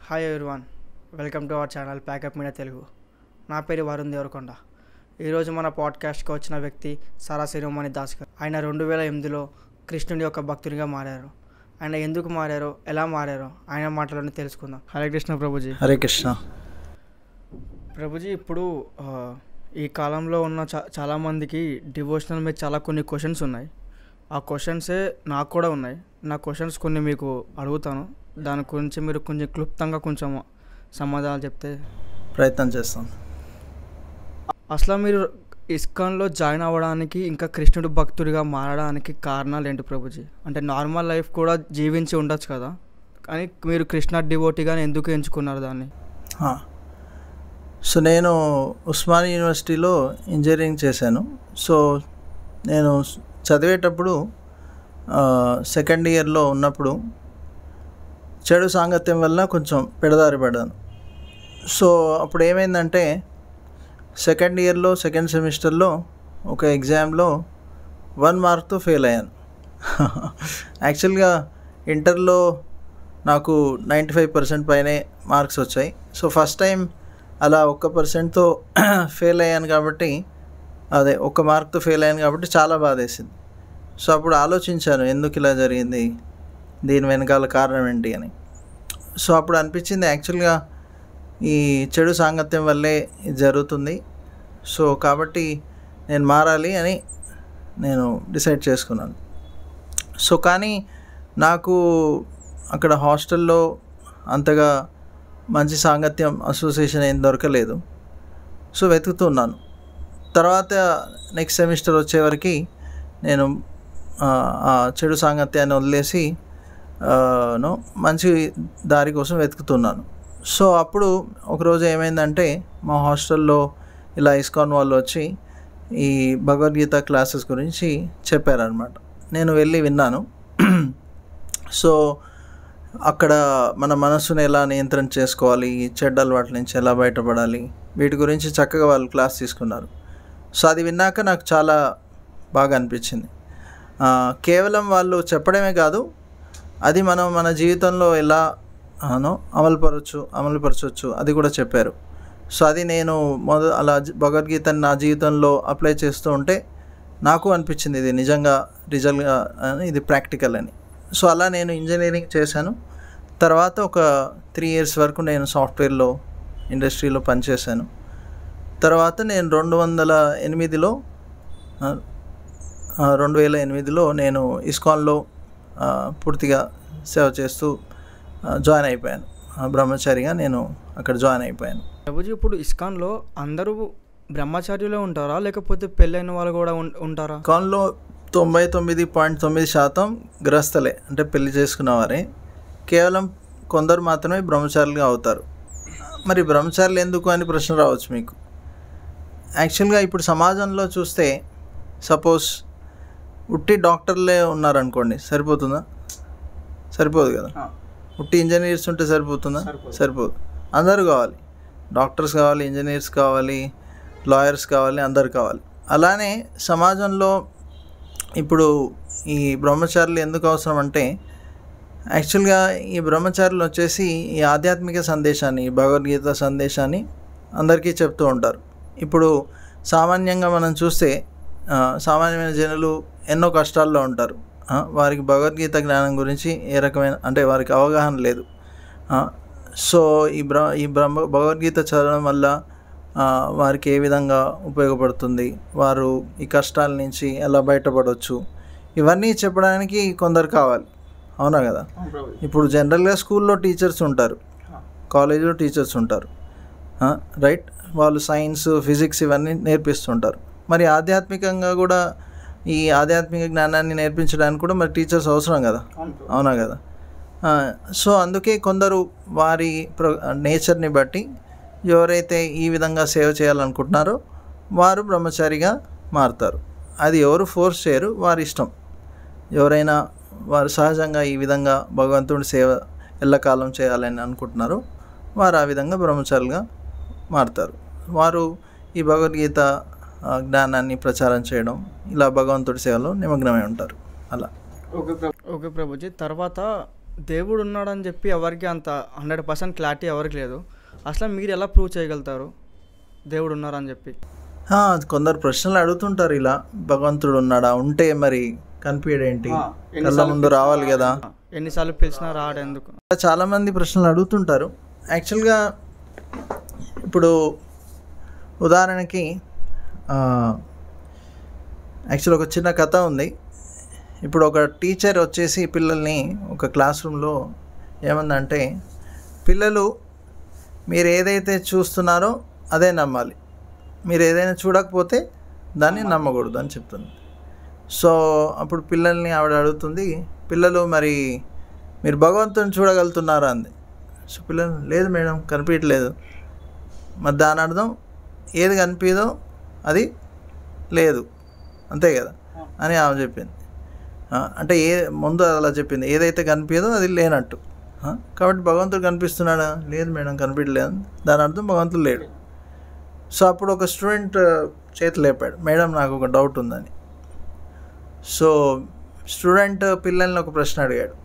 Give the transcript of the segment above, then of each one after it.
Hi everyone, welcome to our channel packup media Telugu. నా పేరు వరుణ్ దేవరకొండ. ఈరోజు మన పాడ్కాస్ట్కి వచ్చిన వ్యక్తి సారా శిరోమణి దాస్ గారు. ఆయన 2008లో కృష్ణుడి యొక్క భక్తునిగా మారారు. ఆయన ఎందుకు మారారో, ఎలా మారారో ఆయన మాటలోనే తెలుసుకుందాం. హరే కృష్ణ ప్రభుజీ. హరే కృష్ణ ప్రభుజీ, ఇప్పుడు ఈ కాలంలో ఉన్న చాలామందికి డివోషనల్ మీద చాలా కొన్ని క్వశ్చన్స్ ఉన్నాయి. ఆ క్వశ్చన్సే నాకు కూడా ఉన్నాయి. నా క్వశ్చన్స్ కొన్ని మీకు అడుగుతాను. దాని గురించి మీరు కొంచెం క్లుప్తంగా కొంచెం సమాధానాలు చెప్తే ప్రయత్నం చేస్తాం. అసలు మీరు ఇస్కాన్లో జాయిన్ అవ్వడానికి, ఇంకా కృష్ణుడు భక్తుడిగా మారడానికి కారణాలు ఏంటి ప్రభుజీ? అంటే నార్మల్ లైఫ్ కూడా జీవించి ఉండొచ్చు కదా, కానీ మీరు కృష్ణ డివోటీగానే ఎందుకు ఎంచుకున్నారు దాన్ని? సో నేను ఉస్మానియా యూనివర్సిటీలో ఇంజనీరింగ్ చేశాను. సో నేను చదివేటప్పుడు సెకండ్ ఇయర్లో ఉన్నప్పుడు చెడు సాంగత్యం వల్ల కొంచెం పెడదారి పడ్డాను. సో అప్పుడు ఏమైందంటే సెకండ్ ఇయర్లో సెకండ్ సెమిస్టర్లో ఒక ఎగ్జామ్లో 1 మార్క్తో ఫెయిల్ అయ్యాను. యాక్చువల్గా ఇంటర్లో నాకు 95% పైనే మార్క్స్ వచ్చాయి. సో ఫస్ట్ టైం అలా 1%తో ఫెయిల్ అయ్యాను కాబట్టి, అదే 1 మార్క్తో ఫెయిల్ అయ్యాను కాబట్టి చాలా బాధేసింది. సో అప్పుడు ఆలోచించాను, ఎందుకు ఇలా జరిగింది, దీని వెనకాల కారణం ఏంటి అని. సో అప్పుడు అనిపించింది, యాక్చువల్గా ఈ చెడు సాంగత్యం వల్లే ఇది జరుగుతుంది. సో కాబట్టి నేను మారాలి అని నేను డిసైడ్ చేసుకున్నాను. సో కానీ నాకు అక్కడ హాస్టల్లో అంతగా మంచి సాంగత్యం అసోసియేషన్ ఏం దొరకలేదు. సో వెతుకుతున్నాను. తర్వాత నెక్స్ట్ సెమిస్టర్ వచ్చేవరకు నేను ఆ చెడు సాంగత్యాన్ని వదిలేసి మంచి దారి కోసం వెతుకుతున్నాను. సో అప్పుడు ఒకరోజు ఏమైందంటే మా హాస్టల్లో ఇలా ఇస్కాన్ వాళ్ళు వచ్చి ఈ భగవద్గీత క్లాసెస్ గురించి చెప్పారనమాట. నేను వెళ్ళి విన్నాను. సో అక్కడ మన మనస్సును ఎలా నియంత్రణ చేసుకోవాలి, చెడ్డ అలవాట్ల నుంచి ఎలా బయటపడాలి, వీటి గురించి చక్కగా వాళ్ళు క్లాస్ తీసుకున్నారు. సో అది విన్నాక నాకు చాలా బాగా అనిపించింది. కేవలం వాళ్ళు చెప్పడమే కాదు, అది మనం మన జీవితంలో ఎలా అమలుపరచవచ్చు అది కూడా చెప్పారు. సో అది నేను అలా భగవద్గీతని నా జీవితంలో అప్లై చేస్తూ ఉంటే నాకు అనిపించింది, ఇది నిజంగా రిజల్ట్గా ఇది ప్రాక్టికల్ అని. సో అలా నేను ఇంజనీరింగ్ చేశాను. తర్వాత ఒక 3 years వరకు నేను సాఫ్ట్వేర్లో ఇండస్ట్రీలో పనిచేశాను. తర్వాత నేను 2008లో నేను ఇస్కాన్లో పూర్తిగా సేవ చేస్తూ జాయిన్ అయిపోయాను. బ్రహ్మచారిగా నేను అక్కడ జాయిన్ అయిపోయాను. ప్రభుజీ, ఇప్పుడు ఇస్కాన్లో అందరూ బ్రహ్మచార్యులే ఉంటారా, లేకపోతే పెళ్ళైన వాళ్ళు కూడా ఉంటారా? ఇస్కాన్లో 99.9% గృహస్థలే, అంటే పెళ్లి చేసుకున్నవారే. కేవలం కొందరు మాత్రమే బ్రహ్మచారులుగా అవుతారు. మరి బ్రహ్మచారులు ఎందుకు అని ప్రశ్న రావచ్చు మీకు. యాక్చువల్గా ఇప్పుడు సమాజంలో చూస్తే, సపోజ్ ఉట్టి డాక్టర్లే ఉన్నారనుకోండి, సరిపోతుందా? సరిపోదు కదా. ఉట్టి ఇంజనీర్స్ ఉంటే సరిపోతుందా? సరిపోదు. అందరూ కావాలి, డాక్టర్స్ కావాలి, ఇంజనీర్స్ కావాలి, లాయర్స్ కావాలి, అందరు కావాలి. అలానే సమాజంలో ఇప్పుడు ఈ బ్రహ్మచారులు ఎందుకు అవసరం అంటే, యాక్చువల్గా ఈ బ్రహ్మచారులు వచ్చేసి ఈ ఆధ్యాత్మిక సందేశాన్ని, ఈ భగవద్గీత సందేశాన్ని అందరికీ చెప్తూ ఉంటారు. ఇప్పుడు సామాన్యంగా మనం చూస్తే సామాన్యమైన జనులు ఎన్నో కష్టాల్లో ఉంటారు. వారికి భగవద్గీత జ్ఞానం గురించి ఏ రకమైన, అంటే వారికి అవగాహన లేదు. సో ఈ భగవద్గీత చదవడం వల్ల వారికి ఏ విధంగా ఉపయోగపడుతుంది, వారు ఈ కష్టాల నుంచి ఎలా బయటపడవచ్చు, ఇవన్నీ చెప్పడానికి కొందరు కావాలి. అవునా కదా. ఇప్పుడు జనరల్గా స్కూల్లో టీచర్స్ ఉంటారు, కాలేజీలో టీచర్స్ ఉంటారు, రైట్. వాళ్ళు సైన్స్, ఫిజిక్స్ ఇవన్నీ నేర్పిస్తుంటారు. మరి ఆధ్యాత్మికంగా కూడా ఈ ఆధ్యాత్మిక జ్ఞానాన్ని నేర్పించడానికి కూడా మరి టీచర్స్ అవసరం కదా. అవునా కదా. సో అందుకే కొందరు వారి నేచర్ని బట్టి ఎవరైతే ఈ విధంగా సేవ చేయాలనుకుంటున్నారో వారు బ్రహ్మచారిగా మారుతారు. అది ఎవరు ఫోర్స్ చేయరు, వారి ఇష్టం. ఎవరైనా వారు సహజంగా ఈ విధంగా భగవంతుడి సేవ ఎల్లకాలం చేయాలని అనుకుంటున్నారో వారు ఆ విధంగా బ్రహ్మచారులుగా మారుతారు. వారు ఈ భగవద్గీత జ్ఞానాన్ని ప్రచారం చేయడం, ఇలా భగవంతుడి సేవలో నిమగ్నమై ఉంటారు. అలా. ఓకే ప్రభుజీ. తర్వాత దేవుడు ఉన్నాడని చెప్పి ఎవరికి అంత 100% క్లారిటీ ఎవరికి లేదు. అసలు మీరు ఎలా ప్రూవ్ చేయగలుగుతారు దేవుడు ఉన్నారని చెప్పి? కొందరు ప్రశ్నలు అడుగుతుంటారు ఇలా, భగవంతుడు ఉన్నాడా, ఉంటే మరి కనిపించడేంటి, కళ్ళ ముందు రావాలి కదా, ఎన్నిసార్లు పిలిచినా రాడు ఎందుకు? చాలామంది ప్రశ్నలు అడుగుతుంటారు. యాక్చువల్గా ఇప్పుడు ఉదాహరణకి యాక్చువల్ ఒక చిన్న కథ ఉంది. ఇప్పుడు ఒక టీచర్ వచ్చేసి పిల్లల్ని ఒక క్లాస్ రూమ్లో ఏమందంటే, పిల్లలు మీరు ఏదైతే చూస్తున్నారో అదే నమ్మాలి, మీరు ఏదైనా చూడకపోతే దాన్ని నమ్మకూడదు అని చెప్తుంది. సో అప్పుడు పిల్లల్ని ఆవిడ అడుగుతుంది, పిల్లలు మరి మీరు భగవంతుని చూడగలుగుతున్నారా అంది. సో పిల్లలు లేదు మేడం కనిపించట్లేదు. మరి దాని అర్థం ఏది కనిపించదో అది లేదు, అంతే కదా అని ఆమె చెప్పింది. అంటే ముందు అలా చెప్పింది, ఏదైతే కనిపించదో అది లేనట్టు. కాబట్టి భగవంతుడు కనిపిస్తున్నాడా, లేదు మేడం కనిపించలేదు, దాని అర్థం భగవంతుడు లేడు. సో అప్పుడు ఒక స్టూడెంట్ చేతులు లేపాడు, మేడం నాకు ఒక డౌట్ ఉందని. సో స్టూడెంట్ పిల్లల్ని ఒక ప్రశ్న అడిగాడు,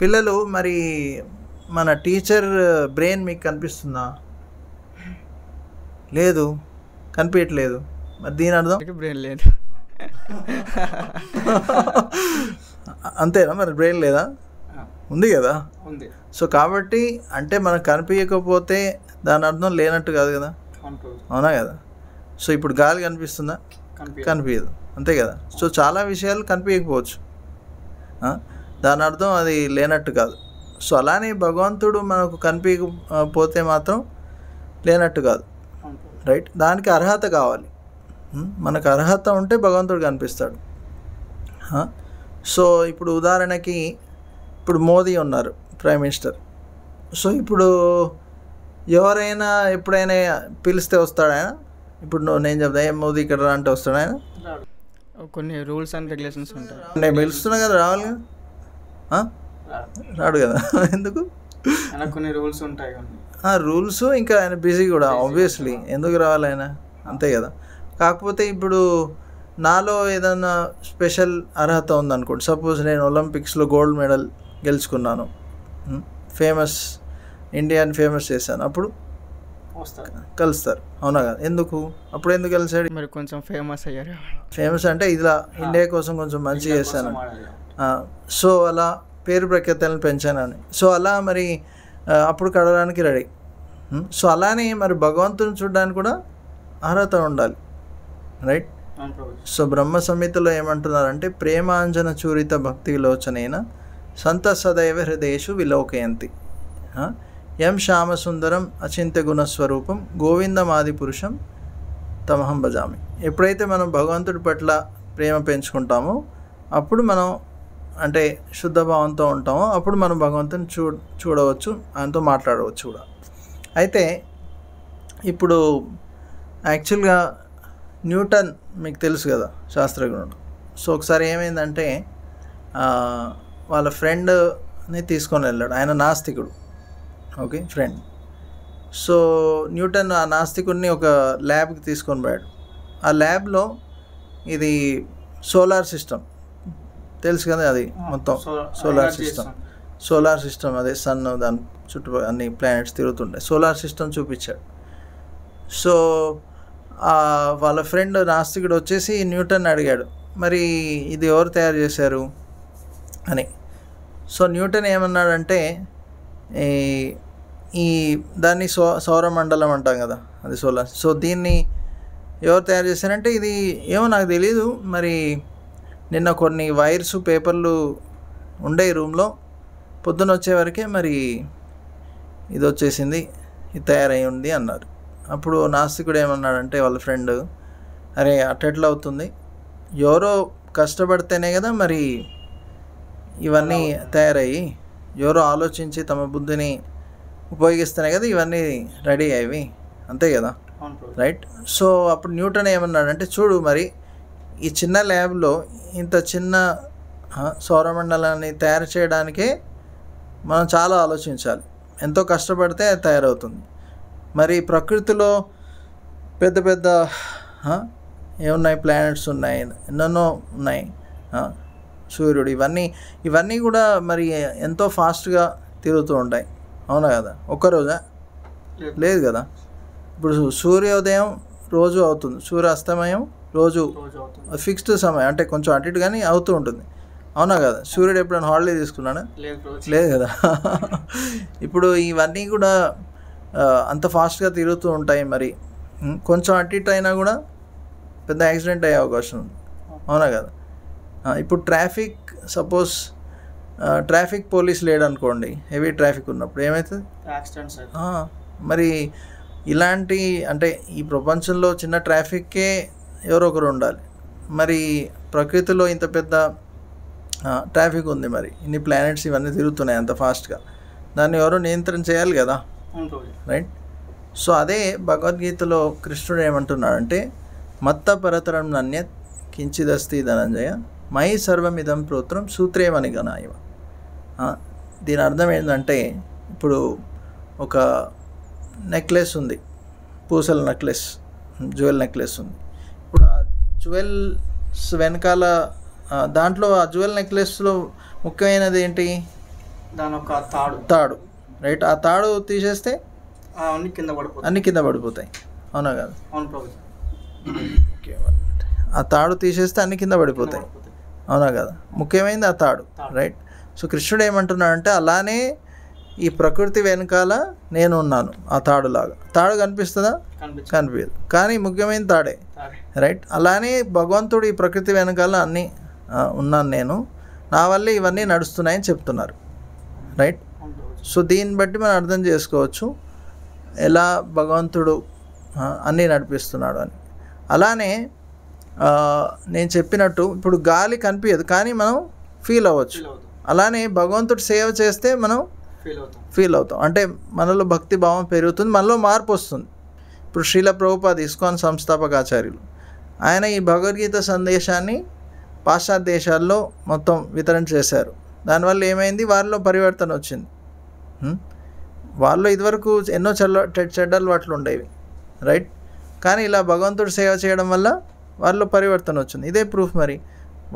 పిల్లలు మరి మన టీచర్ బ్రెయిన్ మీకు కనిపిస్తుందా, లేదు కనిపించట్లేదు, మరి దీని అర్థం బ్రెయిన్ లేదు అంతేనా, మరి బ్రెయిన్ లేదా, ఉంది కదా. ఉంది. సో కాబట్టి అంటే మనకు కనిపించకపోతే దాని అర్థం లేనట్టు కాదు కదా, అవునా కదా. సో ఇప్పుడు గాలి కనిపిస్తుందా, కనిపించదు, అంతే కదా. సో చాలా విషయాలు కనిపించకపోవచ్చు, దాని అర్థం అది లేనట్టు కాదు. సో అలానే భగవంతుడు మనకు కనిపించకపోతే మాత్రం లేనట్టు కాదు, రైట్. దానికి అర్హత కావాలి, మనకు అర్హత ఉంటే భగవంతుడు కనిపిస్తాడు. సో ఇప్పుడు ఉదాహరణకి ఇప్పుడు మోదీ ఉన్నారు ప్రైమ్ మినిస్టర్. సో ఇప్పుడు ఎవరైనా ఎప్పుడైనా పిలిస్తే వస్తాడు ఆయన. ఇప్పుడు నేను చెప్తా, ఏ మోదీ ఇక్కడ రా అంటే వస్తాడు ఆయన. కొన్ని రూల్స్ అండ్ రెగ్యులేషన్స్ ఉంటాయి. నేను పిలుస్తున్నా కదా, రావాలి కదా, రాడు కదా ఎందుకు, కొన్ని రూల్స్ ఉంటాయి. రూల్స్ ఇంకా ఆయన బిజీ కూడా ఆబ్వియస్లీ, ఎందుకు రావాలి ఆయన, అంతే కదా. కాకపోతే ఇప్పుడు నాలో ఏదైనా స్పెషల్ అర్హత ఉందనుకోండి, సపోజ్ నేను ఒలింపిక్స్లో గోల్డ్ మెడల్ గెలుచుకున్నాను, ఫేమస్ ఇండియాని ఫేమస్ చేశాను, అప్పుడు కలుస్తారు, అవునా కదా. ఎందుకు అప్పుడు ఎందుకు కలిసాడు, మరి కొంచెం ఫేమస్ అయ్యారు. ఫేమస్ అంటే ఇలా ఇండియా కోసం కొంచెం మంచి చేశాను, సో అలా పేరు ప్రఖ్యాతలను పెంచానని. సో అలా మరి అప్పుడు కడగడానికి రెడీ. సో అలానే మరి భగవంతుని చూడడానికి కూడా అర్హత ఉండాలి, రైట్. సో బ్రహ్మ సంహితలో ఏమంటున్నారంటే, ప్రేమాంజన చూరిత భక్తి విలోచనైన సంత సదైవ హృదయేషు విలోకయంతి యం శ్యామసుందరం అచింత్య గుణస్వరూపం గోవిందమాది పురుషం తమహం భజామి. ఎప్పుడైతే మనం భగవంతుడి పట్ల ప్రేమ పెంచుకుంటామో అప్పుడు మనం అంటే శుద్ధ భావంతో ఉంటామో అప్పుడు మనం భగవంతుని చూడవచ్చు, ఆయనతో మాట్లాడవచ్చు కూడా. అయితే ఇప్పుడు యాక్చువల్గా న్యూటన్ మీకు తెలుసు కదా, శాస్త్రజ్ఞుడు. సో ఒకసారి ఏమైందంటే వాళ్ళ ఫ్రెండ్ని తీసుకొని వెళ్ళాడు, ఆయన నాస్తికుడు, ఓకే ఫ్రెండ్. సో న్యూటన్ ఆ నాస్తికుడిని ఒక ల్యాబ్కి తీసుకొని పోయాడు. ఆ ల్యాబ్లో ఇది సోలార్ సిస్టమ్ తెలుసు కదా, అది మొత్తం సోలార్ సిస్టమ్ అదే సన్, దాని చుట్టూ అన్ని ప్లానెట్స్ తిరుగుతుంటాయి, సోలార్ సిస్టమ్ చూపించాడు. సో వాళ్ళ ఫ్రెండ్ నాస్తికుడు వచ్చేసి న్యూటన్ అడిగాడు, మరి ఇది ఎవరు తయారు చేశారు అని. సో న్యూటన్ ఏమన్నాడంటే, ఈ దాన్ని సౌరమండలం అంటాం కదా, అది సోలార్. సో దీన్ని ఎవరు తయారు చేశారంటే, ఇది ఏమో నాకు తెలీదు, మరి నిన్న కొన్ని వైర్స్ పేపర్లు ఉండే రూమ్లో, పొద్దున వచ్చేవరకే మరి ఇది వచ్చేసింది, ఇది తయారై ఉంది అన్నారు. అప్పుడు నాస్తికుడు ఏమన్నాడంటే వాళ్ళ ఫ్రెండ్, అరే అట్టెట్లా అవుతుంది, ఎవరో కష్టపడితేనే కదా మరి ఇవన్నీ తయారయ్యి, ఎవరో ఆలోచించి తమ బుద్ధిని ఉపయోగిస్తేనే కదా ఇవన్నీ రెడీ అయ్యి, అంతే కదా, రైట్. సో అప్పుడు న్యూటన్ ఏమన్నాడంటే, చూడు మరి ఈ చిన్న ల్యాబ్లో ఇంత చిన్న సౌరమండలాన్ని తయారు చేయడానికే మనం చాలా ఆలోచించాలి, ఎంతో కష్టపడితే అది తయారవుతుంది. మరి ప్రకృతిలో పెద్ద పెద్ద ఏమున్నాయి, ప్లానెట్స్ ఉన్నాయి, ఎన్నెన్నో ఉన్నాయి, సూర్యుడు, ఇవన్నీ కూడా మరి ఎంతో ఫాస్ట్గా తిరుగుతూ ఉంటాయి, అవునా కదా? ఒక్కరోజా? లేదు కదా. ఇప్పుడు సూర్యోదయం రోజు అవుతుంది, సూర్యాస్తమయం రోజు ఫిక్స్డ్ సమయం, అంటే కొంచెం అటు ఇటు కానీ అవుతూ ఉంటుంది, అవునా కదా? సూర్యుడు ఎప్పుడైనా హాలిడే తీసుకున్నాడా? లేదు కదా. ఇప్పుడు ఇవన్నీ కూడా అంత ఫాస్ట్గా తిరుగుతూ ఉంటాయి. మరి కొంచెం అటు ఇటు అయినా కూడా పెద్ద యాక్సిడెంట్ అయ్యే అవకాశం ఉంది, అవునా కదా? ఇప్పుడు సపోజ్ ట్రాఫిక్ పోలీస్ లేడనుకోండి, హెవీ ట్రాఫిక్ ఉన్నప్పుడు ఏమవుతుంది? యాక్సిడెంట్స్. మరి ఇలాంటి అంటే ఈ ప్రపంచంలో చిన్న ట్రాఫిక్కే ఎవరో ఒకరు ఉండాలి. మరి ప్రకృతిలో ఇంత పెద్ద ట్రాఫిక్ ఉంది, మరి ఇన్ని ప్లానెట్స్ ఇవన్నీ తిరుగుతున్నాయి అంత ఫాస్ట్గా, దాన్ని ఎవరో నియంత్రణ చేయాలి కదా, రైట్? సో అదే భగవద్గీతలో కృష్ణుడు ఏమంటున్నాడంటే, మత్త పరతరం నన్యత్ కించిదస్తి ధనంజయ మై సర్వమిదం ప్రోత్రం సూత్రేమని గణాయవ. దీని అర్థం ఏంటంటే, ఇప్పుడు ఒక నెక్లెస్ ఉంది, పూసల నెక్లెస్, జ్యువెల్ నెక్లెస్ ఉంది. ఇప్పుడు ఆ జ్యువెల్స్ వెనకాల దాంట్లో ఆ జ్యువెల్ నెక్లెస్లో ముఖ్యమైనది ఏంటి? దాని ఒక తాడు, రైట్? ఆ తాడు తీసేస్తే అన్ని కింద పడిపోతాయి, అవునా కదా? అవును. ఓకే, ఆ తాడు తీసేస్తే అన్ని కింద పడిపోతాయి, అవునా కదా? ముఖ్యమైనది ఆ తాడు, రైట్? సో కృష్ణుడు ఏమంటున్నాడంటే, అలానే ఈ ప్రకృతి వెనకాల నేను ఉన్నాను, ఆ తాడులాగా. తాడు కనిపిస్తుందా? కనిపించదు, కానీ ముఖ్యమైన తాడే, రైట్? అలానే భగవంతుడు ఈ ప్రకృతి వెనకాల అన్నీ ఉన్నాను నేను, నా వల్లే ఇవన్నీ నడుస్తున్నాయని చెప్తున్నారు, రైట్? సో దీన్ని బట్టి మనం అర్థం చేసుకోవచ్చు ఎలా భగవంతుడు అన్నీ నడిపిస్తున్నాడు అని. అలానే నేను చెప్పినట్టు ఇప్పుడు గాలి కనిపించదు, కానీ మనం ఫీల్ అవ్వచ్చు. అలానే భగవంతుడు సేవ చేస్తే మనం ఫీల్ అవుతాం, అంటే మనలో భక్తి భావం పెరుగుతుంది, మనలో మార్పు వస్తుంది. ఇప్పుడు శ్రీల ప్రభుపాద ఇస్కాన్ సంస్థాపక ఆచార్యులు, ఆయన ఈ భగవద్గీత సందేశాన్ని పాశ్చాత్య దేశాల్లో మొత్తం వితరణ చేశారు. దానివల్ల ఏమైంది? వారిలో పరివర్తన వచ్చింది. వాళ్ళు ఇదివరకు ఎన్నో చెడ్డ అలవాట్లు ఉండేవి, రైట్? కానీ ఇలా భగవంతుడు సేవ చేయడం వల్ల వాళ్ళలో పరివర్తన వచ్చింది. ఇదే ప్రూఫ్. మరి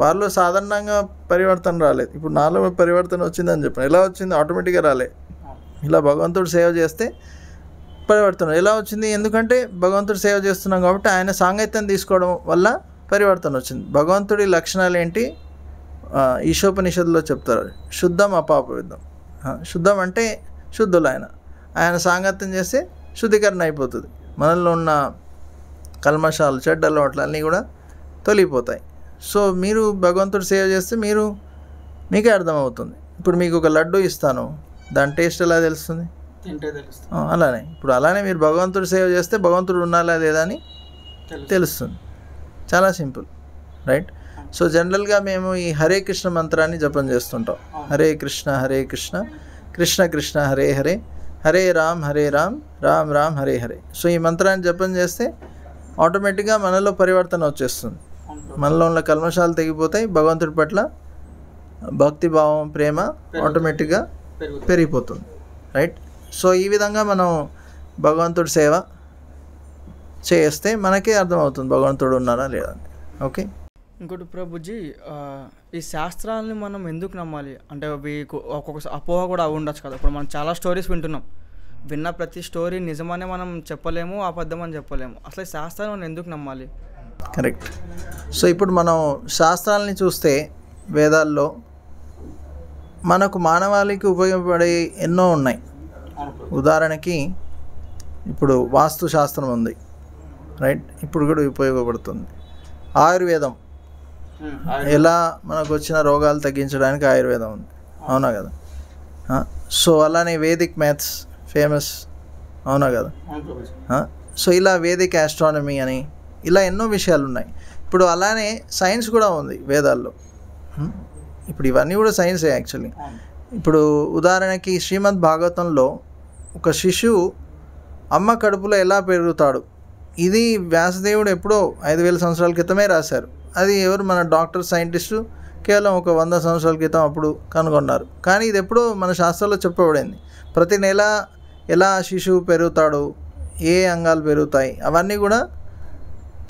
వాళ్ళు సాధారణంగా పరివర్తన రాలేదు, ఇప్పుడు నాలో పరివర్తన వచ్చిందని చెప్పాను. ఎలా వచ్చింది? ఆటోమేటిక్గా రాలే. ఇలా భగవంతుడు సేవ చేస్తే పరివర్తన ఎలా వచ్చింది? ఎందుకంటే భగవంతుడు సేవ చేస్తున్నాం కాబట్టి ఆయన సాంగత్యం తీసుకోవడం వల్ల పరివర్తన వచ్చింది. భగవంతుడి లక్షణాలు ఏంటి? ఈశోపనిషత్తులో చెప్తారు, శుద్ధం అపాపవిద్ధం. శుద్ధం అంటే శుద్ధులు, ఆయన సాంగత్యం చేస్తే శుద్ధీకరణ అయిపోతుంది. మనలో ఉన్న కల్మషాలు, చెడ్డ అలవాట్లు అన్నీ కూడా తొలగిపోతాయి. సో మీరు భగవంతుడు సేవ చేస్తే మీకే అర్థమవుతుంది. ఇప్పుడు మీకు ఒక లడ్డు ఇస్తాను, దాని టేస్ట్ ఎలా తెలుస్తుంది? అలానే మీరు భగవంతుడు సేవ చేస్తే భగవంతుడు ఉన్నాలా లేదా అని తెలుస్తుంది. చాలా సింపుల్, రైట్? సో జనరల్గా మేము ఈ హరే కృష్ణ మంత్రాన్ని జపం చేస్తుంటాం. హరే కృష్ణ కృష్ణ కృష్ణ హరే హరే, హరే రామ్ రామ్ రామ్ హరే హరే. సో ఈ మంత్రాన్ని జపం చేస్తే ఆటోమేటిక్గా మనలో పరివర్తన వచ్చేస్తుంది, మనలో ఉన్న కల్మషాలు తెగిపోతాయి, భగవంతుడి పట్ల భక్తి భావం, ప్రేమ ఆటోమేటిక్గా పెరిగిపోతుంది, రైట్? సో ఈ విధంగా మనం భగవంతుడి సేవ చేస్తే మనకే అర్థమవుతుంది భగవంతుడు ఉన్నారా లేదా. ఓకే, ఇంకోటి ప్రభుజీ, ఈ శాస్త్రాలని మనం ఎందుకు నమ్మాలి? అంటే ఒక్కొక్క అపోహ కూడా ఉండొచ్చు కదా. ఇప్పుడు మనం చాలా స్టోరీస్ వింటున్నాం, విన్న ప్రతి స్టోరీ నిజమని మనం చెప్పలేము, అబద్ధం అని చెప్పలేము. అసలు ఈ శాస్త్రాన్ని మనం ఎందుకు నమ్మాలి? కరెక్ట్. సో ఇప్పుడు మనం శాస్త్రాలని చూస్తే వేదాల్లో మనకు మానవాళికి ఉపయోగపడే ఎన్నో ఉన్నాయి. ఉదాహరణకి ఇప్పుడు వాస్తు శాస్త్రం ఉంది, రైట్? ఇప్పుడు కూడా ఉపయోగపడుతుంది. ఆయుర్వేదం, ఎలా మనకు వచ్చిన రోగాలు తగ్గించడానికి ఆయుర్వేదం ఉంది, అవునా కదా? సో అలానే వేదిక్ మ్యాథ్స్ ఫేమస్, అవునా కదా? సో ఇలా వేదిక్ ఆస్ట్రానమీ అని ఇలా ఎన్నో విషయాలు ఉన్నాయి. ఇప్పుడు అలానే సైన్స్ కూడా ఉంది వేదాల్లో. ఇప్పుడు ఇవన్నీ కూడా సైన్సే యాక్చువల్లీ. ఇప్పుడు ఉదాహరణకి శ్రీమద్ భాగవతంలో ఒక శిశువు అమ్మ కడుపులో ఎలా పెరుగుతాడు, ఇది వ్యాసదేవుడు ఎప్పుడో 5000 సంవత్సరాల క్రితమే రాశారు. అది ఎవరు? మన డాక్టర్, సైంటిస్టు కేవలం ఒక 100 సంవత్సరాల క్రితం అప్పుడు కనుగొన్నారు. కానీ ఇది ఎప్పుడో మన శాస్త్రాల్లో చెప్పబడింది. ప్రతి నెల ఎలా శిశువు పెరుగుతాడు, ఏ అంగాలు పెరుగుతాయి, అవన్నీ కూడా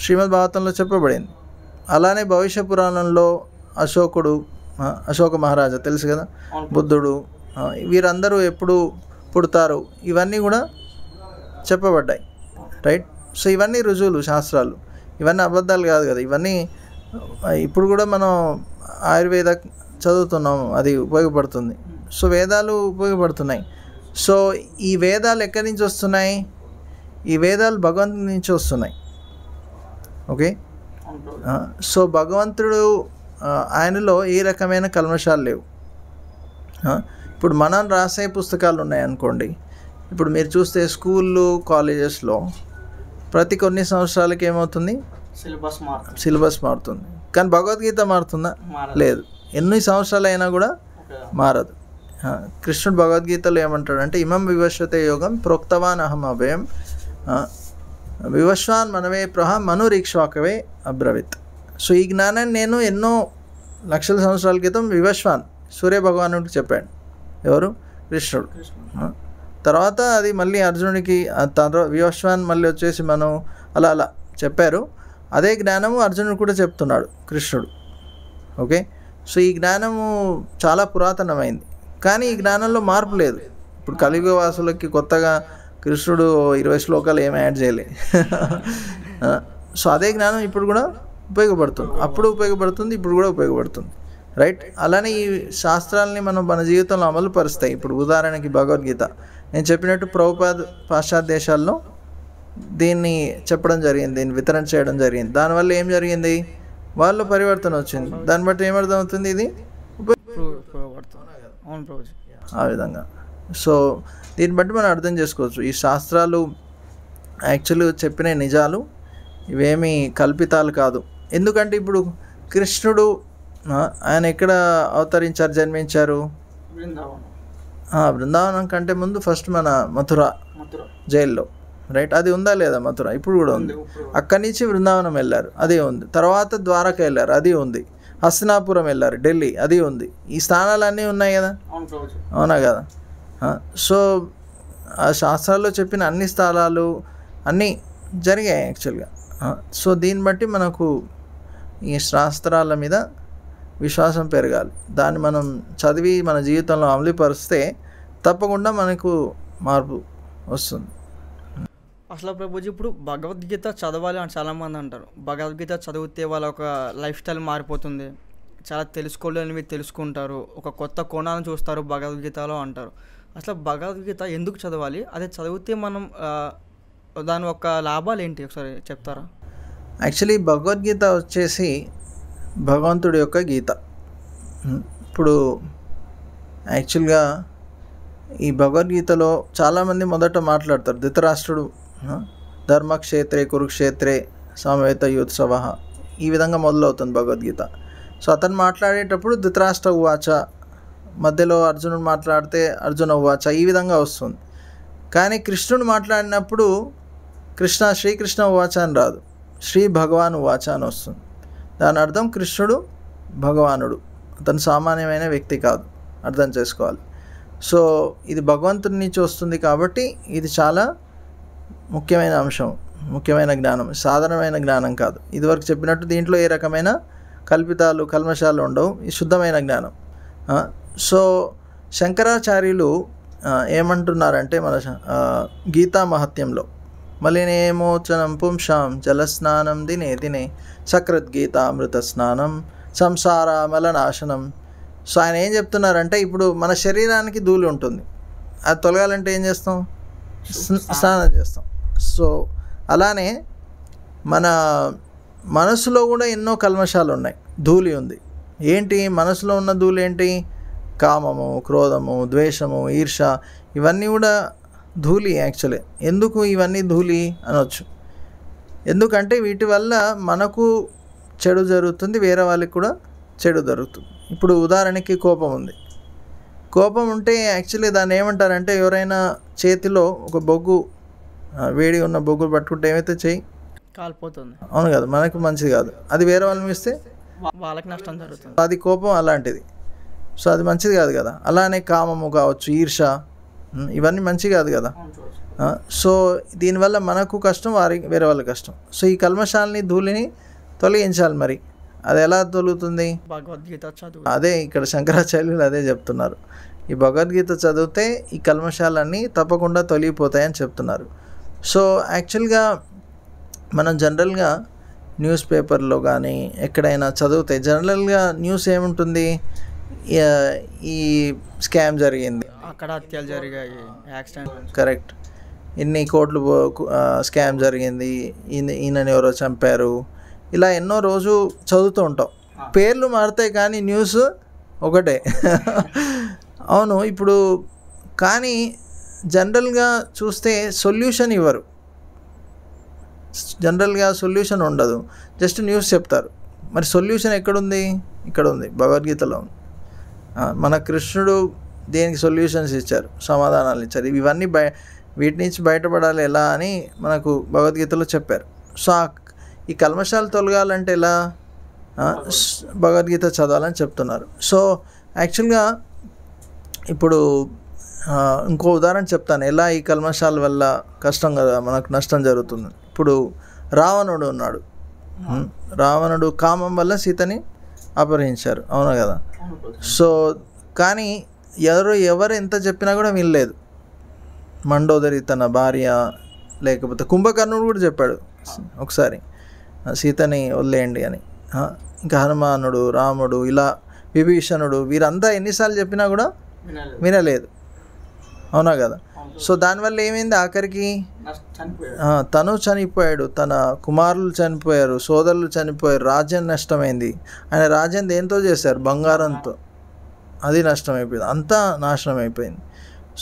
శ్రీమద్ భాగవతంలో చెప్పబడింది. అలానే భవిష్య పురాణంలో అశోకుడు అశోక మహారాజా తెలుసు కదా, బుద్ధుడు, వీరందరూ ఎప్పుడు పుడతారు ఇవన్నీ కూడా చెప్పబడ్డాయి, రైట్. సో ఇవన్నీ రుజువులు, శాస్త్రాలు, ఇవన్నీ అబద్ధాలు కాదు కదా. ఇవన్నీ ఇప్పుడు కూడా మనం ఆయుర్వేద చదువుతున్నాము, అది ఉపయోగపడుతుంది. సో వేదాలు ఉపయోగపడుతున్నాయి. సో ఈ వేదాలు ఎక్కడి నుంచి వస్తున్నాయి? ఈ వేదాలు భగవంతుడి నుంచి వస్తున్నాయి. ఓకే. సో భగవంతుడు ఆయనలో ఏ రకమైన కల్మషాలు లేవు. ఇప్పుడు మనం రాసే పుస్తకాలు ఉన్నాయనుకోండి, ఇప్పుడు మీరు చూస్తే స్కూళ్ళు, కాలేజెస్లో ప్రతి కొన్ని సంవత్సరాలకి ఏమవుతుంది? సిలబస్ మారుతుంది. కానీ భగవద్గీత మారుతుందా? లేదు. ఎన్ని సంవత్సరాలు అయినా కూడా మారదు. కృష్ణుడు భగవద్గీతలో ఏమంటాడు అంటే, ఇమం వివశ్వతే యోగం ప్రోక్తవాన్ అహం అభయం వివశ్వాన్ మనవే ప్రహ మనురీక్ష్వాకవే అబ్రవిత్. సో ఈ జ్ఞానాన్ని నేను ఎన్నో లక్షల సంవత్సరాల క్రితం వివశ్వాన్ సూర్య భగవానుడికి చెప్పాడు. ఎవరు? కృష్ణుడు. తర్వాత అది మళ్ళీ అర్జునుడికి, తర్వాత వివశ్వాన్ మళ్ళీ వచ్చేసి మనం అలా అలా చెప్పారు. అదే జ్ఞానము అర్జునుడు కూడా చెప్తున్నాడు కృష్ణుడు. ఓకే. సో ఈ జ్ఞానము చాలా పురాతనమైంది, కానీ ఈ జ్ఞానంలో మార్పు లేదు. ఇప్పుడు కలియుగ వాసులకి కొత్తగా కృష్ణుడు 20 శ్లోకాలు ఏమి యాడ్ చేయలే. సో అదే జ్ఞానం ఇప్పుడు కూడా ఉపయోగపడుతుంది, అప్పుడు ఉపయోగపడుతుంది, ఇప్పుడు కూడా ఉపయోగపడుతుంది, రైట్. అలానే ఈ శాస్త్రాలని మనం మన జీవితంలో అమలు పరుస్తాయి. ఇప్పుడు ఉదాహరణకి భగవద్గీత నేను చెప్పినట్టు ప్రభుపాద్ పాశ్చాత్య దేశాల్లో దీన్ని చెప్పడం జరిగింది, దీన్ని వితరణ చేయడం జరిగింది. దానివల్ల ఏం జరిగింది? వాళ్ళ పరివర్తన వచ్చింది. దాన్ని బట్టి ఏమర్థం అవుతుంది? ఇది ఆ విధంగా. సో దీన్ని బట్టి మనం అర్థం చేసుకోవచ్చు, ఈ శాస్త్రాలు యాక్చువల్గా చెప్పిన నిజాలు, ఇవేమీ కల్పితాలు కాదు. ఎందుకంటే ఇప్పుడు కృష్ణుడు ఆయన ఎక్కడ అవతరించారు, జన్మించారు? బృందావనం కంటే ముందు ఫస్ట్ మన మథుర జైల్లో, రైట్. అది ఉందా లేదా? మథుర ఇప్పుడు కూడా ఉంది. అక్కడి నుంచి బృందావనం వెళ్ళారు, అది ఉంది. తర్వాత ద్వారక వెళ్ళారు, అది ఉంది. హస్తినాపురం వెళ్ళారు, ఢిల్లీ, అది ఉంది. ఈ స్థానాలన్నీ ఉన్నాయి కదా, అవునా కదా? సో ఆ శాస్త్రాల్లో చెప్పిన అన్ని స్థలాలు అన్నీ జరిగాయి యాక్చువల్గా. సో దీన్ని బట్టి మనకు ఈ శాస్త్రాల మీద విశ్వాసం పెరగాలి. దాన్ని మనం చదివి మన జీవితంలో అమలుపరిస్తే తప్పకుండా మనకు మార్పు వస్తుంది. అసలు ప్రభుజీ, ఇప్పుడు భగవద్గీత చదవాలి అని చాలామంది అంటారు. భగవద్గీత చదివితే వాళ్ళ ఒక లైఫ్ స్టైల్ మారిపోతుంది, చాలా తెలుసుకోలేనివి తెలుసుకుంటారు, ఒక కొత్త కోణాలను చూస్తారు భగవద్గీతలో అంటారు. అసలు భగవద్గీత ఎందుకు చదవాలి? అదే చదివితే మనం దాని యొక్క లాభాలు ఏంటి ఒకసారి చెప్తారా? యాక్చువల్లీ భగవద్గీత వచ్చేసి భగవంతుడి యొక్క గీత. ఇప్పుడు యాక్చువల్గా ఈ భగవద్గీతలో చాలామంది మొదట మాట్లాడతారు, ధృతరాష్ట్రుడు ధర్మక్షేత్రే కురుక్షేత్రే సమవేత యోత్సవ, ఈ విధంగా మొదలవుతుంది భగవద్గీత. సో అతను మాట్లాడేటప్పుడు ధృతరాష్ట్ర ఉవాచ, మధ్యలో అర్జునుడు మాట్లాడితే అర్జున ఉవాచ, ఈ విధంగా వస్తుంది. కానీ కృష్ణుడు మాట్లాడినప్పుడు శ్రీకృష్ణ ఉవాచ అని రాదు, శ్రీ భగవాన్ ఉవాచ అని వస్తుంది. దాని అర్థం కృష్ణుడు భగవానుడు, అతను సామాన్యమైన వ్యక్తి కాదు, అర్థం చేసుకోవాలి. సో ఇది భగవంతుడి నుంచి వస్తుంది కాబట్టి ఇది చాలా ముఖ్యమైన అంశం, ముఖ్యమైన జ్ఞానం, సాధారణమైన జ్ఞానం కాదు. ఇదివరకు చెప్పినట్టు దీంట్లో ఏ రకమైన కల్పితాలు కల్మషాలు ఉండవు, ఇది శుద్ధమైన జ్ఞానం. సో శంకరాచార్యులు ఏమంటున్నారంటే మన గీతా మహత్యంలో, మలినేమోచనం పుంసాం జలస్నానం దినే దినే సకృద్గీతామృత స్నానం సంసార మలనాశనం. సో ఆయన ఏం చెప్తున్నారంటే, ఇప్పుడు మన శరీరానికి ధూళి ఉంటుంది, అది తొలగాలంటే ఏం చేస్తాం? స్నానం చేస్తాం. సో అలానే మన మనసులో కూడా ఎన్నో కల్మషాలు ఉన్నాయి, ధూళి ఉంది. ఏంటి మనసులో ఉన్న ధూళి ఏంటి? కామము, క్రోధము, ద్వేషము, ఈర్ష, ఇవన్నీ కూడా ధూళి యాక్చువల్లీ. ఎందుకు ఇవన్నీ ధూళి అనొచ్చు? ఎందుకంటే వీటి వల్ల మనకు చెడు జరుగుతుంది, వేరే వాళ్ళకి కూడా చెడు జరుగుతుంది. ఇప్పుడు ఉదాహరణకి కోపం ఉంది, కోపం ఉంటే యాక్చువల్లీ దాన్ని ఏమంటారంటే, ఎవరైనా చేతిలో ఒక బొగ్గు, వేడి ఉన్న బొగ్గు పట్టుకుంటే ఏమైతే చెయ్యి కాలిపోతుంది, అవును కదా, మనకు మంచిది కాదు. అది వేరే వాళ్ళని ఇస్తే వాళ్ళకి నష్టం జరుగుతుంది, అది కోపం అలాంటిది. సో అది మంచిది కాదు కదా. అలానే కామము కావచ్చు, ఈర్ష, ఇవన్నీ మంచి కాదు కదా. సో దీనివల్ల మనకు కష్టం, వేరే వాళ్ళకి కష్టం. సో ఈ కల్మషాలని ధూళిని తొలగించాలి. మరి అది ఎలా తొలుగుతుంది? భగవద్గీత చదువు. అదే ఇక్కడ శంకరాచార్యులు అదే చెప్తున్నారు. ఈ భగవద్గీత చదివితే ఈ కల్మషాలన్నీ తప్పకుండా తొలగిపోతాయని చెప్తున్నారు. సో యాక్చువల్గా మనం జనరల్గా న్యూస్ పేపర్లో కానీ ఎక్కడైనా చదివితే జనరల్గా న్యూస్ ఏముంటుంది, ఈ స్కామ్ జరిగింది, అక్కడ హత్యలు జరిగాయి, యాక్సిడెంట్, కరెక్ట్, ఇన్ని కోట్లు స్కామ్ జరిగింది, ఈయనని ఎవరో చంపారు, ఇలా ఎన్నో రోజు చదువుతూ ఉంటాం. పేర్లు మారుతాయి కానీ న్యూస్ ఒకటే. అవును. ఇప్పుడు కానీ జనరల్గా చూస్తే సొల్యూషన్ ఇవ్వరు, జనరల్గా సొల్యూషన్ ఉండదు, జస్ట్ న్యూస్ చెప్తారు. మరి సొల్యూషన్ ఎక్కడుంది? ఇక్కడ ఉంది, భగవద్గీతలో ఉంది. మన కృష్ణుడు దేనికి సొల్యూషన్స్ ఇచ్చారు, సమాధానాలు ఇచ్చారు. ఇవన్నీ వీటి నుంచి బయటపడాలి ఎలా అని మనకు భగవద్గీతలో చెప్పారు. సో ఈ కల్మషాలు తొలగాలంటే ఎలా? భగవద్గీత చదవాలని చెప్తున్నారు. సో యాక్చువల్గా ఇప్పుడు ఇంకో ఉదాహరణ చెప్తాను, ఎలా ఈ కల్మషాల వల్ల కష్టం కదా మనకు నష్టం జరుగుతుంది. ఇప్పుడు రావణుడు ఉన్నాడు. రావణుడు కామం వల్ల సీతని అపహరించారు, అవునా కదా? సో కానీ ఎవరు ఎంత చెప్పినా కూడా వినలేదు. మండోదరి తన భార్య, లేకపోతే కుంభకర్ణుడు కూడా చెప్పాడు ఒకసారి సీతని వదిలేయండి అని. ఇంకా హనుమానుడు, రాముడు, ఇలా విభీషణుడు, వీరంతా ఎన్నిసార్లు చెప్పినా కూడా వినలేదు, అవునా కదా? సో దానివల్ల ఏమైంది? ఆఖరికి తను చనిపోయాడు, తన కుమారులు చనిపోయారు, సోదరులు చనిపోయారు, రాజ్యం నష్టమైంది. ఆయన రాజ్యం దేంతో చేశారు? బంగారంతో. అది నష్టమైపోయింది, అంతా నాశనం అయిపోయింది.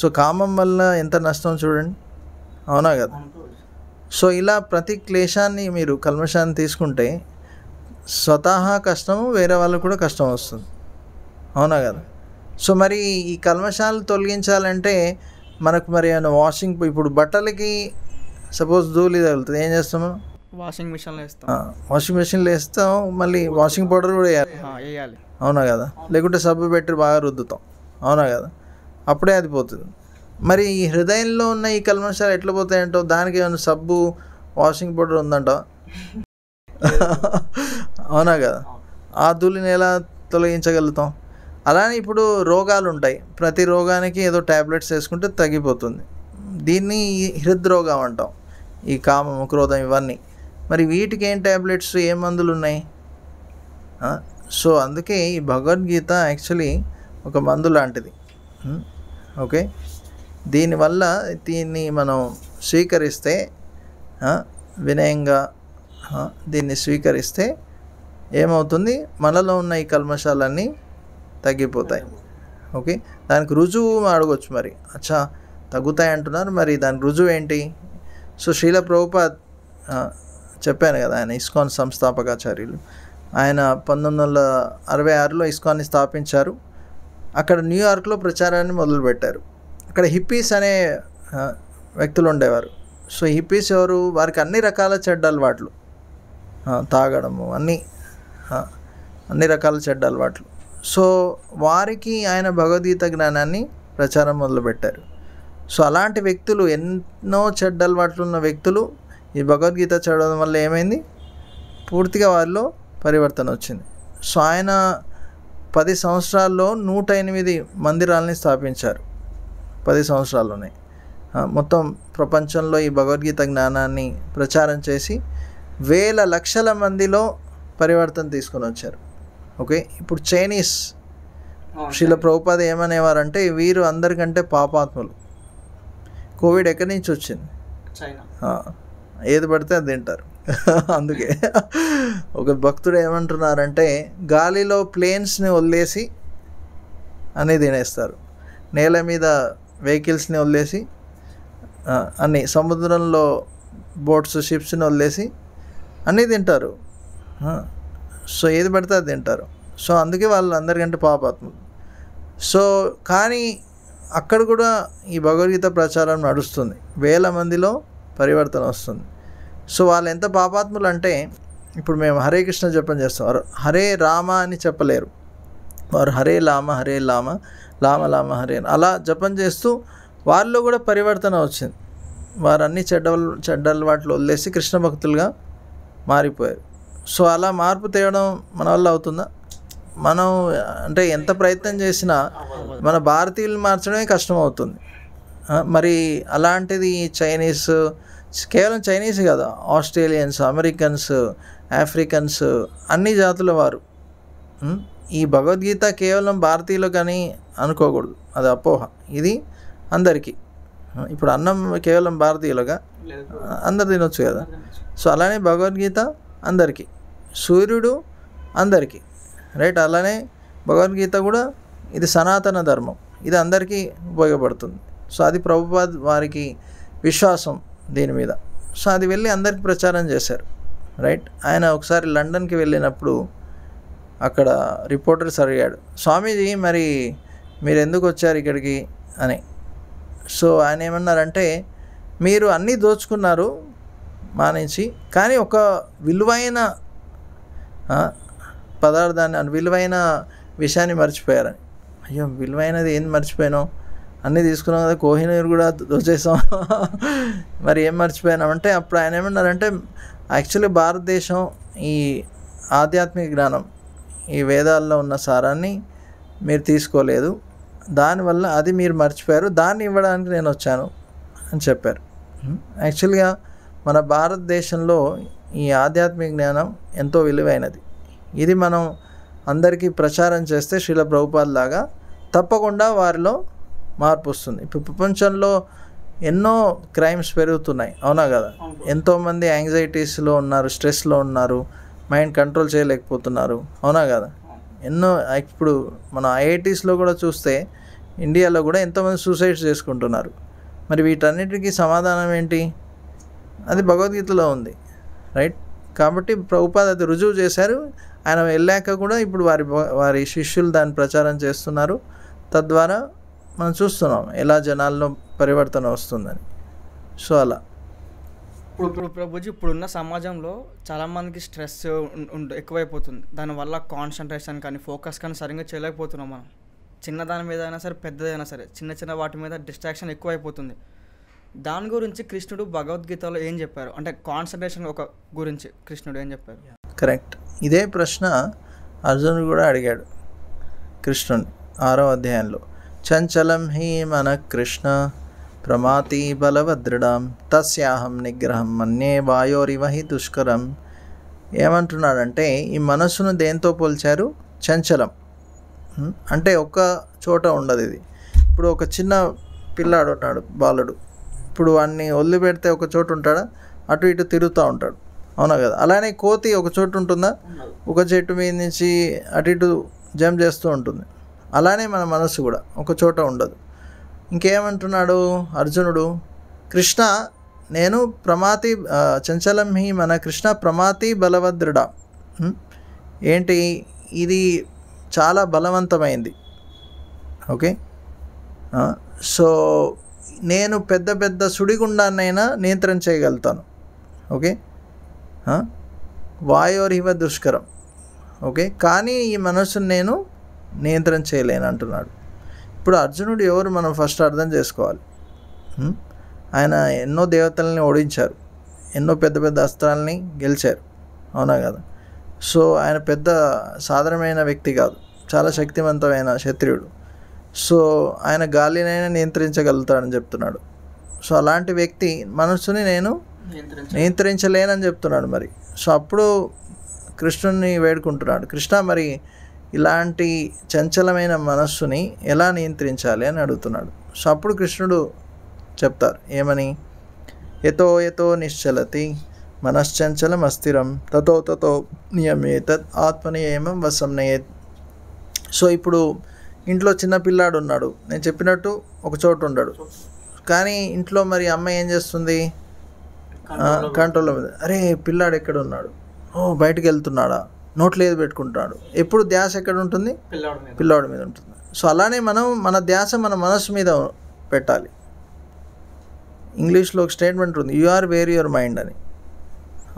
సో కామం వల్ల ఎంత నష్టం చూడండి, అవునా కదా? సో ఇలా ప్రతి క్లేశాన్ని మీరు కల్మషాన్ని తీసుకుంటే స్వతహా కష్టము, వేరే వాళ్ళకు కూడా కష్టం వస్తుంది, అవునా కదా? సో మరి ఈ కల్మషాలు తొలగించాలంటే మనకు మరి ఏమైనా వాషింగ్, ఇప్పుడు బట్టలకి సపోజ్ ధూళి తగులుతుంది, ఏం చేస్తాము? వాషింగ్ మిషన్లో వేస్తాం. వాషింగ్ మిషన్లో వేస్తాం, మళ్ళీ వాషింగ్ పౌడర్ కూడా వేయాలి, అవునా కదా? లేకుంటే సబ్బు పెట్టి బాగా రుద్దుతాం, అవునా కదా? అప్పుడే అది పోతుంది. మరి ఈ హృదయంలో ఉన్న ఈ కల్మషాలు ఎట్లా పోతాయంటావు? దానికి ఏమైనా సబ్బు, వాషింగ్ పౌడర్ ఉందంటావు? అవునా కదా? ఆ ధూళిని ఎలా తొలగించగలుగుతాం? అలానే ఇప్పుడు రోగాలు ఉంటాయి, ప్రతి రోగానికి ఏదో ట్యాబ్లెట్స్ వేసుకుంటే తగ్గిపోతుంది. దీన్ని హృద్రోగం అంటాం, ఈ కామం, క్రోధం, ఇవన్నీ. మరి వీటికి ఏం ట్యాబ్లెట్స్, ఏ మందులు ఉన్నాయి? సో అందుకే ఈ భగవద్గీత యాక్చువల్లీ ఒక మందు లాంటిది. ఓకే, దీన్ని మనం స్వీకరిస్తే, వినయంగా దీన్ని స్వీకరిస్తే ఏమవుతుంది? మనలో ఉన్న ఈ కల్మషాలన్నీ తగ్గిపోతాయి. ఓకే, దానికి రుజువు అడగొచ్చు. మరి అచ్చా తగ్గుతాయి అంటున్నారు, మరి దానికి రుజువు ఏంటి? సో శ్రీల ప్రభుపాద్ చెప్పాను కదా, ఆయన ఇస్కాన్ సంస్థాపకాచార్యులు. ఆయన 1966లో ఇస్కాన్ని స్థాపించారు. అక్కడ న్యూయార్క్లో ప్రచారాన్ని మొదలుపెట్టారు. అక్కడ హిప్పీస్ అనే వ్యక్తులు ఉండేవారు. సో హిప్పీస్ ఎవరు? వారికి అన్ని రకాల చెడ్డ అలవాట్లు, తాగడము, అన్ని రకాల చెడ్డ అలవాట్లు. సో వారికి ఆయన భగవద్గీత జ్ఞానాన్ని ప్రచారం మొదలుపెట్టారు. సో అలాంటి వ్యక్తులు, ఎన్నో చెడ్డ అలవాట్లు ఉన్న వ్యక్తులు ఈ భగవద్గీత చదవడం వల్ల ఏమైంది? పూర్తిగా వారిలో పరివర్తన వచ్చింది. సో ఆయన 10 సంవత్సరాల్లో 108 మందిరాలని స్థాపించారు. 10 సంవత్సరాల్లోనే మొత్తం ప్రపంచంలో ఈ భగవద్గీత జ్ఞానాన్ని ప్రచారం చేసి వేల లక్షల మందిలో పరివర్తన తీసుకొని వచ్చారు. ఓకే, ఇప్పుడు చైనీస్ శ్రీల ప్రభుపాద ఏమనేవారంటే, వీరు అందరికంటే పాపాత్ములు. కోవిడ్ ఎక్కడి నుంచి వచ్చింది? ఏది పడితే అది తింటారు. అందుకే ఒక భక్తుడు ఏమంటున్నారంటే, గాలిలో ప్లేన్స్ని వదిలేసి అన్నీ తినేస్తారు, నేల మీద వెహికల్స్ని వదిలేసి అన్నీ, సముద్రంలో బోట్స్, షిప్స్ని వదిలేసి అన్నీ తింటారు. సో ఏది పడితే అది తింటారు. సో అందుకే వాళ్ళు అందరికంటే పాపాత్ములు. సో కానీ అక్కడ కూడా ఈ భగవద్గీత ప్రచారం నడుస్తుంది, వేల మందిలో పరివర్తన వస్తుంది. సో వాళ్ళు ఎంత పాపాత్ములు అంటే, ఇప్పుడు మేము హరే కృష్ణ జపం చేస్తాం, హరే రామ అని చెప్పలేరు వారు, హరే లామ, హరే లామ, లామ లామ హరే, అలా జపం చేస్తూ వాళ్ళలో కూడా పరివర్తన వచ్చింది. వారు అన్ని చెడ్డ అలవాట్లు వదిలేసి కృష్ణ భక్తులుగా మారిపోయారు. సో అలా మార్పు తేవడం మన వల్ల అవుతుందా? మనం అంటే ఎంత ప్రయత్నం చేసినా మన భారతీయులు మార్చడమే కష్టం అవుతుంది. మరి అలాంటిది చైనీస్, కేవలం చైనీస్ కాదు, ఆస్ట్రేలియన్స్, అమెరికన్స్, ఆఫ్రికన్స్, అన్ని జాతుల వారు ఈ భగవద్గీత కేవలం భారతీయులకు అని అనుకోకూడదు, అది అపోహ. ఇది అందరికీ. ఇప్పుడు అన్నం కేవలం భారతీయులుగా అందరు తినొచ్చు కదా. సో అలానే భగవద్గీత అందరికీ, సూర్యుడు అందరికీ, రైట్. అలానే భగవద్గీత కూడా ఇది సనాతన ధర్మం, ఇది అందరికీ ఉపయోగపడుతుంది. సో అది ప్రభుపాద్ వారికి విశ్వాసం దీని మీద. సో అది వెళ్ళి అందరికి ప్రచారం చేశారు, రైట్. ఆయన ఒకసారి లండన్కి వెళ్ళినప్పుడు అక్కడ రిపోర్టర్స్ అడిగాడు, స్వామీజీ మరి మీరు ఎందుకు వచ్చారు ఇక్కడికి అని. సో ఆయన ఏమన్నారంటే, మీరు అన్నీ దోచుకున్నారు మానేసి, కానీ ఒక విలువైన పదార్థాన్ని, విలువైన విషయాన్ని మర్చిపోయారని. అయ్యో, విలువైనది ఏం మర్చిపోయాను? అన్నీ తీసుకున్నాం కదా, కోహినూర్ కూడా దోచేసాం, మరి ఏం మర్చిపోయామంటే, అప్పుడు ఆయన ఏమన్నారంటే, యాక్చువల్లీ భారతదేశం ఈ ఆధ్యాత్మిక జ్ఞానం, ఈ వేదాల్లో ఉన్న సారాన్ని మీరు తీసుకోలేదు, దానివల్ల అది మీరు మర్చిపోయారు, దాన్ని ఇవ్వడానికి నేను వచ్చాను అని చెప్పారు. యాక్చువల్గా మన భారతదేశంలో ఈ ఆధ్యాత్మిక జ్ఞానం ఎంతో విలువైనది. ఇది మనం అందరికీ ప్రచారం చేస్తే శ్రీల ప్రభుపాద్ లాగా తప్పకుండా వారిలో మార్పు వస్తుంది. ఇప్పుడు ప్రపంచంలో ఎన్నో క్రైమ్స్ పెరుగుతున్నాయి, అవునా కదా. ఎంతోమంది యాంగ్జైటీస్లో ఉన్నారు, స్ట్రెస్లో ఉన్నారు, మైండ్ కంట్రోల్ చేయలేకపోతున్నారు, అవునా కదా. ఎన్నో ఇప్పుడు మన ఐఐటీస్లో కూడా చూస్తే ఇండియాలో కూడా ఎంతోమంది సూసైడ్స్ చేసుకుంటున్నారు. మరి వీటన్నిటికీ సమాధానం ఏంటి? అది భగవద్గీతలో ఉంది, రైట్. కాబట్టి ప్రభుపాద్ అది రుజువు చేశారు. ఆయన వెళ్ళాక కూడా ఇప్పుడు వారి శిష్యులు దాన్ని ప్రచారం చేస్తున్నారు. తద్వారా మనం చూస్తున్నాం ఎలా జనాల్లో పరివర్తన వస్తుందని. సో అలా ఇప్పుడు ప్రభుజీ, ఇప్పుడున్న సమాజంలో చాలామందికి స్ట్రెస్ ఎక్కువైపోతుంది. దానివల్ల కాన్సన్ట్రేషన్ కానీ ఫోకస్ కానీ సరిగ్గా చేయలేకపోతున్నాం మనం. చిన్న దాని మీద అయినా సరే, పెద్దదైనా సరే, చిన్న చిన్న వాటి మీద డిస్ట్రాక్షన్ ఎక్కువైపోతుంది. దాని గురించి కృష్ణుడు భగవద్గీతలో ఏం చెప్పారు? అంటే కాన్సన్ట్రేషన్ గురించి కృష్ణుడు ఏం చెప్పారు? కరెక్ట్. ఇదే ప్రశ్న అర్జునుడు కూడా అడిగాడు కృష్ణుని 6వ అధ్యాయంలో. చంచలం హి మన కృష్ణ ప్రమాతి బలవదృఢం తస్యాహం నిగ్రహం మన్యే వాయోరివ హి దుష్కరం. ఏమంటున్నాడంటే, ఈ మనస్సును దేంతో పోల్చారు? చంచలం. అంటే ఒక్క చోట ఉండదు ఇది. ఇప్పుడు ఒక చిన్న పిల్లాడు ఉన్నాడు, బాలుడు. ఇప్పుడు వాడిని వదిలిపెడితే ఒక చోటు ఉంటాడా? అటు ఇటు తిరుగుతూ ఉంటాడు, అవునా కదా. అలానే కోతి ఒక చోటు ఉంటుందా? ఒక చెట్టు మీద నుంచి అటు ఇటు జంప్ చేస్తూ ఉంటుంది. అలానే మన మనస్సు కూడా ఒక చోట ఉండదు. ఇంకేమంటున్నాడు అర్జునుడు? కృష్ణ నేను ప్రమాతి చంచలం హి మన కృష్ణ ప్రమాతి బలవదృఢ. ఏంటి ఇది? చాలా బలవంతమైంది. ఓకే. సో నేను పెద్ద పెద్ద సుడిగుండాన్నైనా నియంత్రణ చేయగలుగుతాను. ఓకే. వాయోరివ దుష్కరం. ఓకే. కానీ ఈ మనస్సును నేను నియంత్రణ చేయలేను అంటున్నాడు. ఇప్పుడు అర్జునుడు ఎవరు మనం ఫస్ట్ అర్థం చేసుకోవాలి. ఆయన ఎన్నో దేవతల్ని ఓడించారు, ఎన్నో పెద్ద పెద్ద అస్త్రాలని గెలిచారు, అవునా కదా. సో ఆయన పెద్ద సాధారణమైన వ్యక్తి కాదు, చాలా శక్తివంతమైన క్షత్రియుడు. సో ఆయన గాలినైనా నియంత్రించగలుగుతాడని చెప్తున్నాడు. సో అలాంటి వ్యక్తి మనస్సుని నేను నియంత్రించలేనని చెప్తున్నాడు. మరి సో అప్పుడు కృష్ణుని వేడుకుంటున్నాడు, కృష్ణ మరి ఇలాంటి చంచలమైన మనస్సుని ఎలా నియంత్రించాలి అని అడుగుతున్నాడు. సో అప్పుడు కృష్ణుడు చెప్తారు ఏమని? యతో యతో నిశ్చలతి మనశ్చంచలం అస్థిరం తతో తతో నియమేతత్ ఆత్మనియమం వశం నయేత్. సో ఇప్పుడు ఇంట్లో చిన్న పిల్లాడు ఉన్నాడు, నేను చెప్పినట్టు ఒక చోటు ఉండడు. కానీ ఇంట్లో మరి అమ్మ ఏం చేస్తుంది? కంట్రోల్ మీద, అరే పిల్లాడు ఎక్కడ ఉన్నాడు, ఓ బయటకు వెళ్తున్నాడా, నోట్లో ఏది పెట్టుకుంటున్నాడు, ఎప్పుడు ధ్యాస ఎక్కడ ఉంటుంది? పిల్లాడి మీద ఉంటుంది. సో అలానే మనం మన ధ్యాస మన మనస్సు మీద పెట్టాలి. ఇంగ్లీష్లో ఒక స్టేట్మెంట్ ఉంది, you are where your mind అని,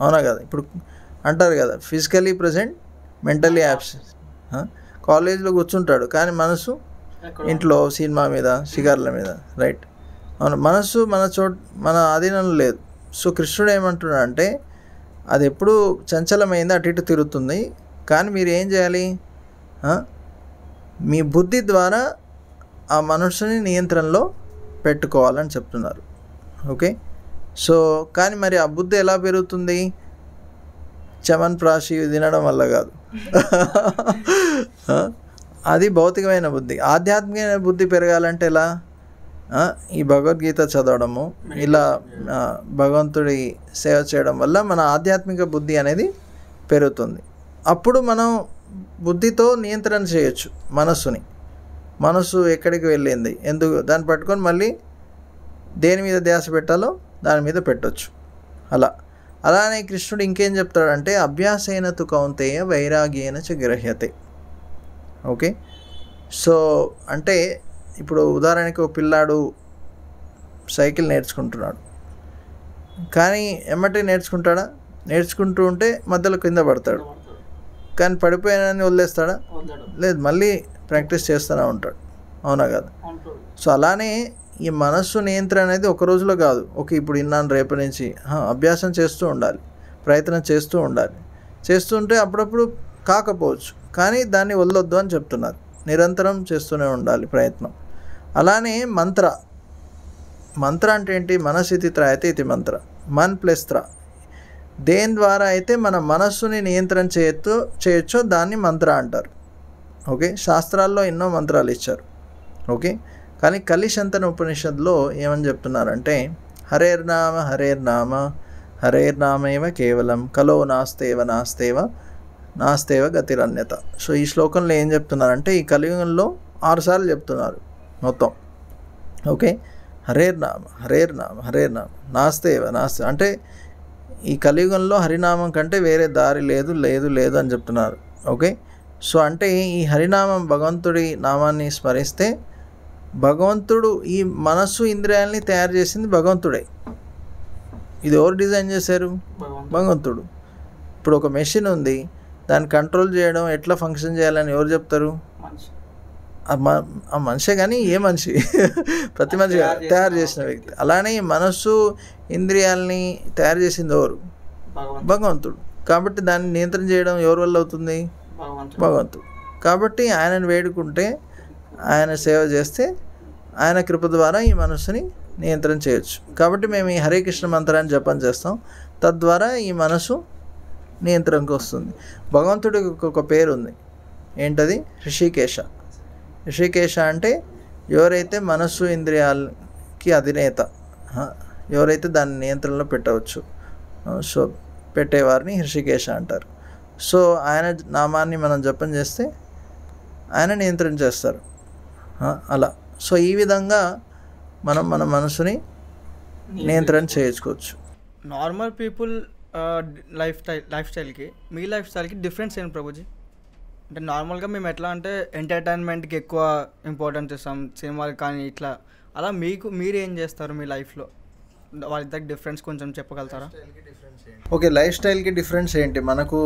అవునా కదా. ఇప్పుడు అంటారు కదా, ఫిజికలీ ప్రజెంట్ మెంటలీ యాబ్సెంట్. కాలేజీలో కూర్చుంటాడు కానీ మనసు ఇంట్లో సినిమా మీద, షికార్ల మీద, రైట్. అవును, మనసు మన ఆధీనంలో లేదు. సో కృష్ణుడు ఏమంటున్నాడు అంటే, అది ఎప్పుడు చంచలమైంది, అటు ఇటు తిరుగుతుంది. కానీ మీరు ఏం చేయాలి, మీ బుద్ధి ద్వారా ఆ మనసుని నియంత్రణలో పెట్టుకోవాలని చెప్తున్నారు. ఓకే, సో కానీ మరి ఆ బుద్ధి ఎలా పెరుగుతుంది? చమన్ ప్రాషి తినడం వల్ల కాదు. అది భౌతికమైన బుద్ధి. ఆధ్యాత్మికమైన బుద్ధి పెరగాలంటే ఎలా? ఈ భగవద్గీత చదవడము, ఇలా భగవంతుడి సేవ చేయడం వల్ల మన ఆధ్యాత్మిక బుద్ధి అనేది పెరుగుతుంది. అప్పుడు మనం బుద్ధితో నియంత్రణ చేయొచ్చు మనస్సుని. మనస్సు ఎక్కడికి వెళ్ళింది, ఎందుకు దాన్ని పట్టుకొని మళ్ళీ దేని మీద ధ్యాస పెట్టాలో దాని మీద పెట్టవచ్చు. అలానే కృష్ణుడు ఇంకేం చెప్తాడంటే అభ్యాసేన తు కౌంతేయ వైరాగ్యేన చ గ్రహ్యతే. ఓకే, సో అంటే ఇప్పుడు ఉదాహరణకి ఒక పిల్లాడు సైకిల్ నేర్చుకుంటున్నాడు, కానీ ఎమ్మటే నేర్చుకుంటాడా? నేర్చుకుంటూ ఉంటే మధ్యలో కింద పడతాడు. కానీ పడిపోయానని వదిలేస్తాడా? లేదు, మళ్ళీ ప్రాక్టీస్ చేస్తూనే ఉంటాడు. అవునా కదా? సో అలానే ఈ మనస్సు నియంత్రణ అనేది ఒక రోజులో కాదు. ఇప్పుడు ఇన్నాను రేపటి నుంచి అభ్యాసం చేస్తూ ఉండాలి, ప్రయత్నం చేస్తూ ఉండాలి. చేస్తుంటే అప్పుడప్పుడు కాకపోవచ్చు, కానీ దాన్ని వదలొద్దు అని చెప్తున్నారు. నిరంతరం చేస్తూనే ఉండాలి ప్రయత్నం. అలానే మంత్ర అంటే ఏంటి? మనసితి త్రాయతే ఇది మంత్ర, మన్ ప్లస్ త్ర. దేని ద్వారా అయితే మన మనస్సుని నియంత్రణ చేయొచ్చో దాన్ని మంత్ర అంటారు. ఓకే, శాస్త్రాల్లో ఎన్నో మంత్రాలు ఇచ్చారు. ఓకే, కానీ కలిశంతన ఉపనిషత్తులో ఏమని చెప్తున్నారంటే హరేర్నామ హరేర్నామ హరేర్నామేవ కేవలం కలో నాస్తేవ గతిరన్యత. సో ఈ శ్లోకంలో ఏం చెప్తున్నారంటే ఈ కలియుగంలో 6 సార్లు చెప్తున్నారు మొత్తం. ఓకే, హరేర్నామ నాస్తేవ అంటే ఈ కలియుగంలో హరినామం కంటే వేరే దారి లేదు అని చెప్తున్నారు. ఓకే, సో అంటే ఈ హరినామం భగవంతుడి నామాన్ని స్మరిస్తే భగవంతుడు ఈ మనస్సు ఇంద్రియాలని తయారు చేసింది భగవంతుడే. ఇది ఎవరు డిజైన్ చేశారు? భగవంతుడు. ఇప్పుడు ఒక మెషిన్ ఉంది, దాన్ని కంట్రోల్ చేయడం, ఎట్లా ఫంక్షన్ చేయాలని ఎవరు చెప్తారు? ఆ మనిషే. కానీ ఏ మనిషి? ప్రతి మనిషి తయారు చేసిన వ్యక్తి. అలానే మనస్సు ఇంద్రియాలని తయారు చేసింది ఎవరు? భగవంతుడు. కాబట్టి దాన్ని నియంత్రణ చేయడం ఎవరి వల్ల అవుతుంది? భగవంతుడు. కాబట్టి ఆయనను వేడుకుంటే, ఆయన సేవ చేస్తే ఆయన కృప ద్వారా ఈ మనస్సుని నియంత్రణ చేయొచ్చు. కాబట్టి మేము ఈ హరే కృష్ణ మంత్రాన్ని జపం చేస్తాం, తద్వారా ఈ మనసు నియంత్రణకు వస్తుంది. భగవంతుడికి ఒక పేరు ఉంది, ఏంటది? ఋషికేశ. ఋషికేశ అంటే ఎవరైతే మనస్సు ఇంద్రియాలకి అధినేత, ఎవరైతే దాన్ని నియంత్రణలో పెట్టవచ్చు, సో పెట్టేవారిని ఋషికేశ అంటారు. సో ఆయన నామాన్ని మనం జపం చేస్తే ఆయన నియంత్రణ చేస్తారు. అలా సో ఈ విధంగా మనం మన మనసుని నియంత్రణ చేసుకోవచ్చు. నార్మల్ పీపుల్ లైఫ్ స్టైల్కి మీ లైఫ్ స్టైల్కి డిఫరెన్స్ ఏంటి ప్రభుజీ? అంటే నార్మల్గా మేము ఎట్లా అంటే ఎంటర్టైన్మెంట్కి ఎక్కువ ఇంపార్టెన్స్ ఇస్తాం, సినిమాలు కానీ ఇట్లా. అలా మీరు ఏం చేస్తారు మీ లైఫ్లో? వాళ్ళిద్దరికి డిఫరెన్స్ కొంచెం చెప్పగలుగుతారా? ఓకే, లైఫ్ స్టైల్కి డిఫరెన్స్ ఏంటి మనకు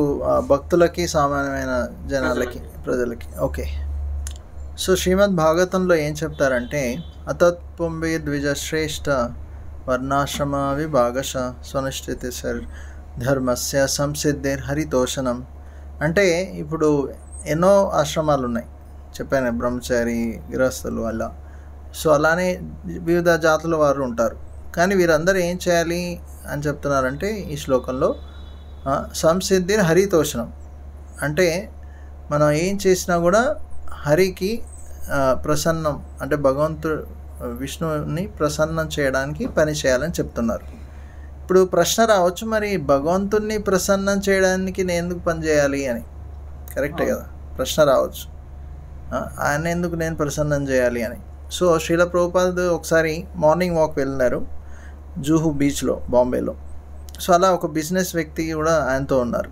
భక్తులకి, సామాన్యమైన జనాలకి, ప్రజలకి? ఓకే, సో శ్రీమద్ భాగవతంలో ఏం చెప్తారంటే అతత్పుంబి ద్విజశ్రేష్ఠ వర్ణాశ్రమ విభాగశ స్వనిష్ఠితి సర్ ధర్మస్య సంసిద్ధిర్ హరితోషణం. అంటే ఇప్పుడు ఎన్నో ఆశ్రమాలు ఉన్నాయి, చెప్పాను, బ్రహ్మచారి, గృహస్థులు అలా. సో అలానే వివిధ జాతుల వారు ఉంటారు. కానీ వీరందరూ ఏం చేయాలి అని చెప్తున్నారంటే ఈ శ్లోకంలో సంసిద్ధిర్ హరితోషణం. అంటే మనం ఏం చేసినా కూడా హరికి ప్రసన్నం, అంటే భగవంతుడు విష్ణువుని ప్రసన్నం చేయడానికి పని చేయాలని చెప్తున్నారు. ఇప్పుడు ప్రశ్న రావచ్చు, మరి భగవంతుడిని ప్రసన్నం చేయడానికి నేను ఎందుకు పని చేయాలి అని. కరెక్టే కదా, ప్రశ్న రావచ్చు, ఆయన ఎందుకు నేను ప్రసన్నం చేయాలి అని. సో శ్రీల ప్రభుపాద్ ఒకసారి మార్నింగ్ వాక్ వెళ్ళారు జూహు బీచ్లో, బాంబేలో. సో అలా ఒక బిజినెస్ వ్యక్తి కూడా ఆయనతో ఉన్నారు.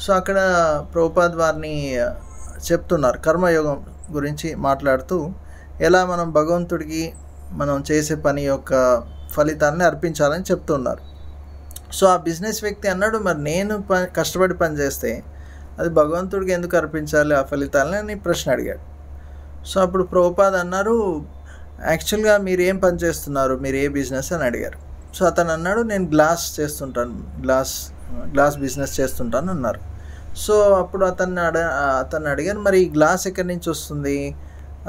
సో అక్కడ ప్రభుపాద్ వారిని చెప్తున్నారు, కర్మయోగం గురించి మాట్లాడుతూ ఎలా మనం భగవంతుడికి మనం చేసే పని యొక్క ఫలితాన్ని అర్పించాలని చెప్తున్నారు. సో ఆ బిజినెస్ వ్యక్తి అన్నాడు, మరి నేను కష్టపడి పని చేస్తే అది భగవంతుడికి ఎందుకు అర్పించాలి ఆ ఫలితాలని అని ప్రశ్న అడిగాడు. సో అప్పుడు ప్రభుపాద్ అన్నారు, యాక్చువల్గా మీరు ఏం పని చేస్తున్నారు, మీరు ఏ బిజినెస్ అని అడిగారు. సో అతను అన్నాడు, నేను గ్లాస్ చేస్తుంటాను, గ్లాస్ గ్లాస్ బిజినెస్ చేస్తుంటాను అన్నారు. సో అప్పుడు అతన్ని అడిగాను, మరి ఈ గ్లాస్ ఎక్కడి నుంచి వస్తుంది?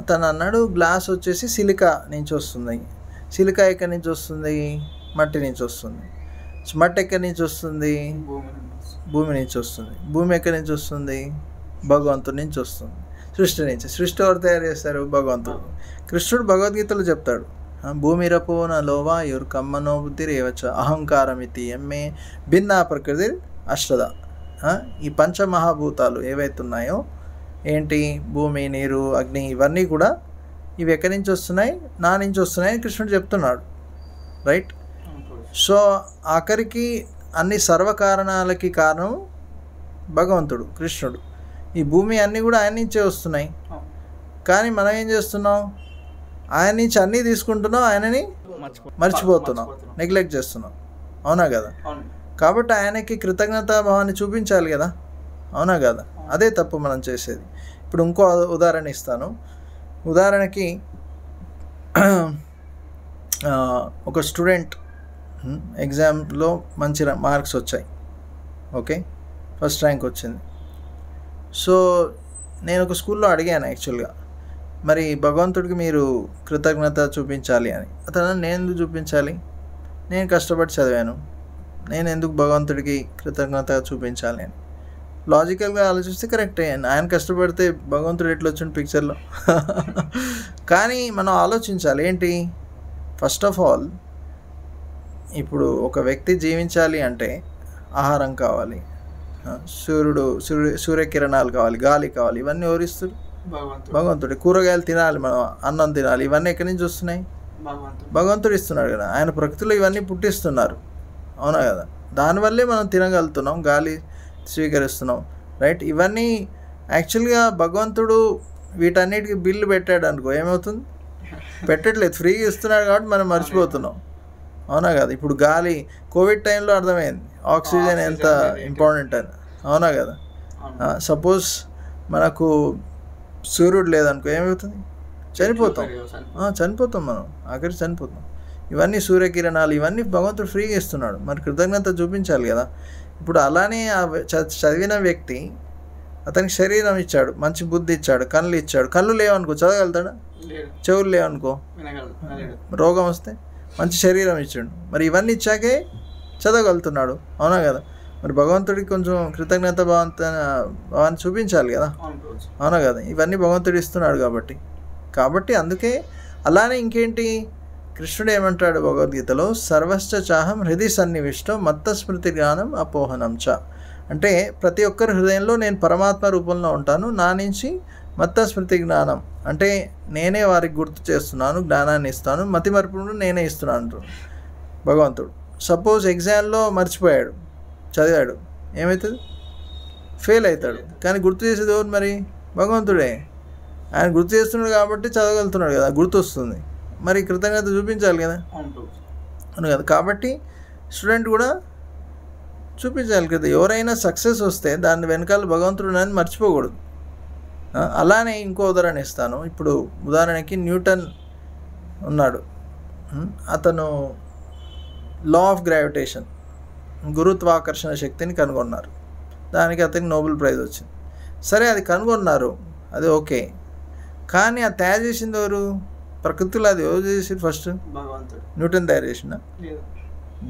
అతను అన్నాడు, గ్లాస్ వచ్చేసి సిలికా నుంచి వస్తుంది. సిలికా ఎక్కడి నుంచి వస్తుంది? మట్టి నుంచి వస్తుంది. మట్టి ఎక్కడి నుంచి వస్తుంది? భూమి నుంచి వస్తుంది. భూమి ఎక్కడి నుంచి వస్తుంది? భగవంతుడి నుంచి వస్తుంది, సృష్టి నుంచి. సృష్టి ఎవరు తయారు చేస్తారు? భగవంతుడు. కృష్ణుడు భగవద్గీతలో చెప్తాడు, భూమిరపో నలో వాయుర్కమ్మనో బుద్ధిరేవచ అహంకారమితి ఎమ్మే భిన్నా ప్రకృతి అష్టద. ఈ పంచమహాభూతాలు ఏవైతే ఉన్నాయో, ఏంటి, భూమి, నీరు, అగ్ని, ఇవన్నీ కూడా ఇవి ఎక్కడి నుంచి వస్తున్నాయి? నా నుంచి వస్తున్నాయి అని కృష్ణుడు చెప్తున్నాడు, రైట్? సో ఆఖరికి అన్ని సర్వకారణాలకి కారణం భగవంతుడు, కృష్ణుడు. ఈ భూమి అన్నీ కూడా ఆయన నుంచే వస్తున్నాయి. కానీ మనం ఏం చేస్తున్నాం? ఆయన నుంచి అన్నీ తీసుకుంటున్నాం, ఆయనని మర్చిపోతున్నాం, నెగ్లెక్ట్ చేస్తున్నాం. అవునా కదా? కాబట్టి ఆయనకి కృతజ్ఞతాభావాన్ని చూపించాలి కదా, అవునా కదా? అదే తప్పు మనం చేసేది. ఇప్పుడు ఇంకో ఉదాహరణ ఇస్తాను. ఉదాహరణకి ఒక స్టూడెంట్ ఎగ్జామ్లో మంచి మార్క్స్ వచ్చాయి, ఓకే, ఫస్ట్ ర్యాంక్ వచ్చింది. సో నేను ఒక స్కూల్లో అడిగాను యాక్చువల్గా, మరి భగవంతుడికి మీరు కృతజ్ఞత చూపించాలి అని. అతను, నేను ఎందుకు చూపించాలి? నేను కష్టపడి చదివాను, నేను ఎందుకు భగవంతుడికి కృతజ్ఞత చూపించాలి అని. లాజికల్గా ఆలోచిస్తే కరెక్టే, ఆయన కష్టపడితే భగవంతుడు ఎట్లా వచ్చిండు పిక్చర్లో. కానీ మనం ఆలోచించాలి ఏంటి, ఫస్ట్ ఆఫ్ ఆల్ ఇప్పుడు ఒక వ్యక్తి జీవించాలి అంటే ఆహారం కావాలి, సూర్యకిరణాలు కావాలి, గాలి కావాలి, ఇవన్నీ ఎవరిస్తారు? భగవంతుడు. కూరగాయలు తినాలి, మనం అన్నం తినాలి, ఇవన్నీ ఎక్కడి నుంచి వస్తున్నాయి? భగవంతుడు ఇస్తున్నాడు కదా. ఆయన ప్రకృతిలో ఇవన్నీ పుట్టిస్తున్నారు, అవునా కదా? దానివల్లే మనం తినగలుగుతున్నాం, గాలి స్వీకరిస్తున్నాం, రైట్? ఇవన్నీ యాక్చువల్గా భగవంతుడు వీటన్నిటికీ బిల్లు పెట్టాడు అనుకో, ఏమవుతుంది? పెట్టట్లేదు, ఫ్రీగా ఇస్తున్నాడు కాబట్టి మనం మర్చిపోతున్నాం, అవునా కదా? ఇప్పుడు గాలి కోవిడ్ టైంలో అర్థమైంది ఆక్సిజన్ ఎంత ఇంపార్టెంట్ అని, అవునా కదా? సపోజ్ మనకు సూర్యుడు లేదనుకో, ఏమవుతుంది? చనిపోతాం మనం, ఆఖరికి చనిపోతాం. ఇవన్నీ సూర్యకిరణాలు, ఇవన్నీ భగవంతుడు ఫ్రీగా ఇస్తున్నాడు, మరి కృతజ్ఞత చూపించాలి కదా. ఇప్పుడు అలానే చదివిన వ్యక్తి, అతనికి శరీరం ఇచ్చాడు, మంచి బుద్ధి ఇచ్చాడు, కళ్ళు ఇచ్చాడు, కళ్ళు లేవనుకో చదవగలుగుతాడా? చెవులు లేవనుకో రోగం వస్తే, మంచి శరీరం ఇచ్చాడు, మరి ఇవన్నీ ఇచ్చాకే చదవగలుగుతున్నాడు, అవునా కదా? మరి భగవంతుడికి కొంచెం కృతజ్ఞత భావాన్ని చూపించాలి కదా, అవునా కదా? ఇవన్నీ భగవంతుడు ఇస్తున్నాడు కాబట్టి అందుకే. అలానే ఇంకేంటి, కృష్ణుడు ఏమంటాడు భగవద్గీతలో, సర్వశ్చ చాహం హృది సన్నివిష్టో మత్త స్మృతి జ్ఞానం అపోహనం చ. అంటే ప్రతి ఒక్కరి హృదయంలో నేను పరమాత్మ రూపంలో ఉంటాను, నా నుంచి మత్త స్మృతి జ్ఞానం అంటే నేనే వారికి గుర్తు చేస్తున్నాను, జ్ఞానాన్ని ఇస్తాను, మతి మరుపును నేనే ఇస్తున్నాను భగవంతుడు. సపోజ్ ఎగ్జామ్లో మర్చిపోయాడు, చదివాడు, ఏమవుతుంది? ఫెయిల్ అవుతాడు. కానీ గుర్తు చేసేది ఎవరు? మరి భగవంతుడే. ఆయన గుర్తు చేస్తున్నాడు కాబట్టి చదవగలుగుతున్నాడు కదా, గుర్తు వస్తుంది. మరి కృతజ్ఞత చూపించాలి కదా, అవును కదా? కాబట్టి స్టూడెంట్ కూడా చూపించాలి కదా. ఎవరైనా సక్సెస్ వస్తే దాని వెనకాల భగవంతుడు అని మర్చిపోకూడదు. అలానే ఇంకో ఉదాహరణ ఇస్తాను. ఇప్పుడు ఉదాహరణకి న్యూటన్ ఉన్నాడు, అతను లా ఆఫ్ గ్రావిటేషన్, గురుత్వాకర్షణ శక్తిని కనుగొన్నారు. దానికి అతనికి నోబెల్ ప్రైజ్ వచ్చింది. సరే, అది కనుగొన్నారు, అది ఓకే. కానీ అది తయారు చేసింది ఎవరు? ప్రకృతిలో అది ఎవరు చేసి ఫస్ట్? న్యూటన్ తయారు చేసిన?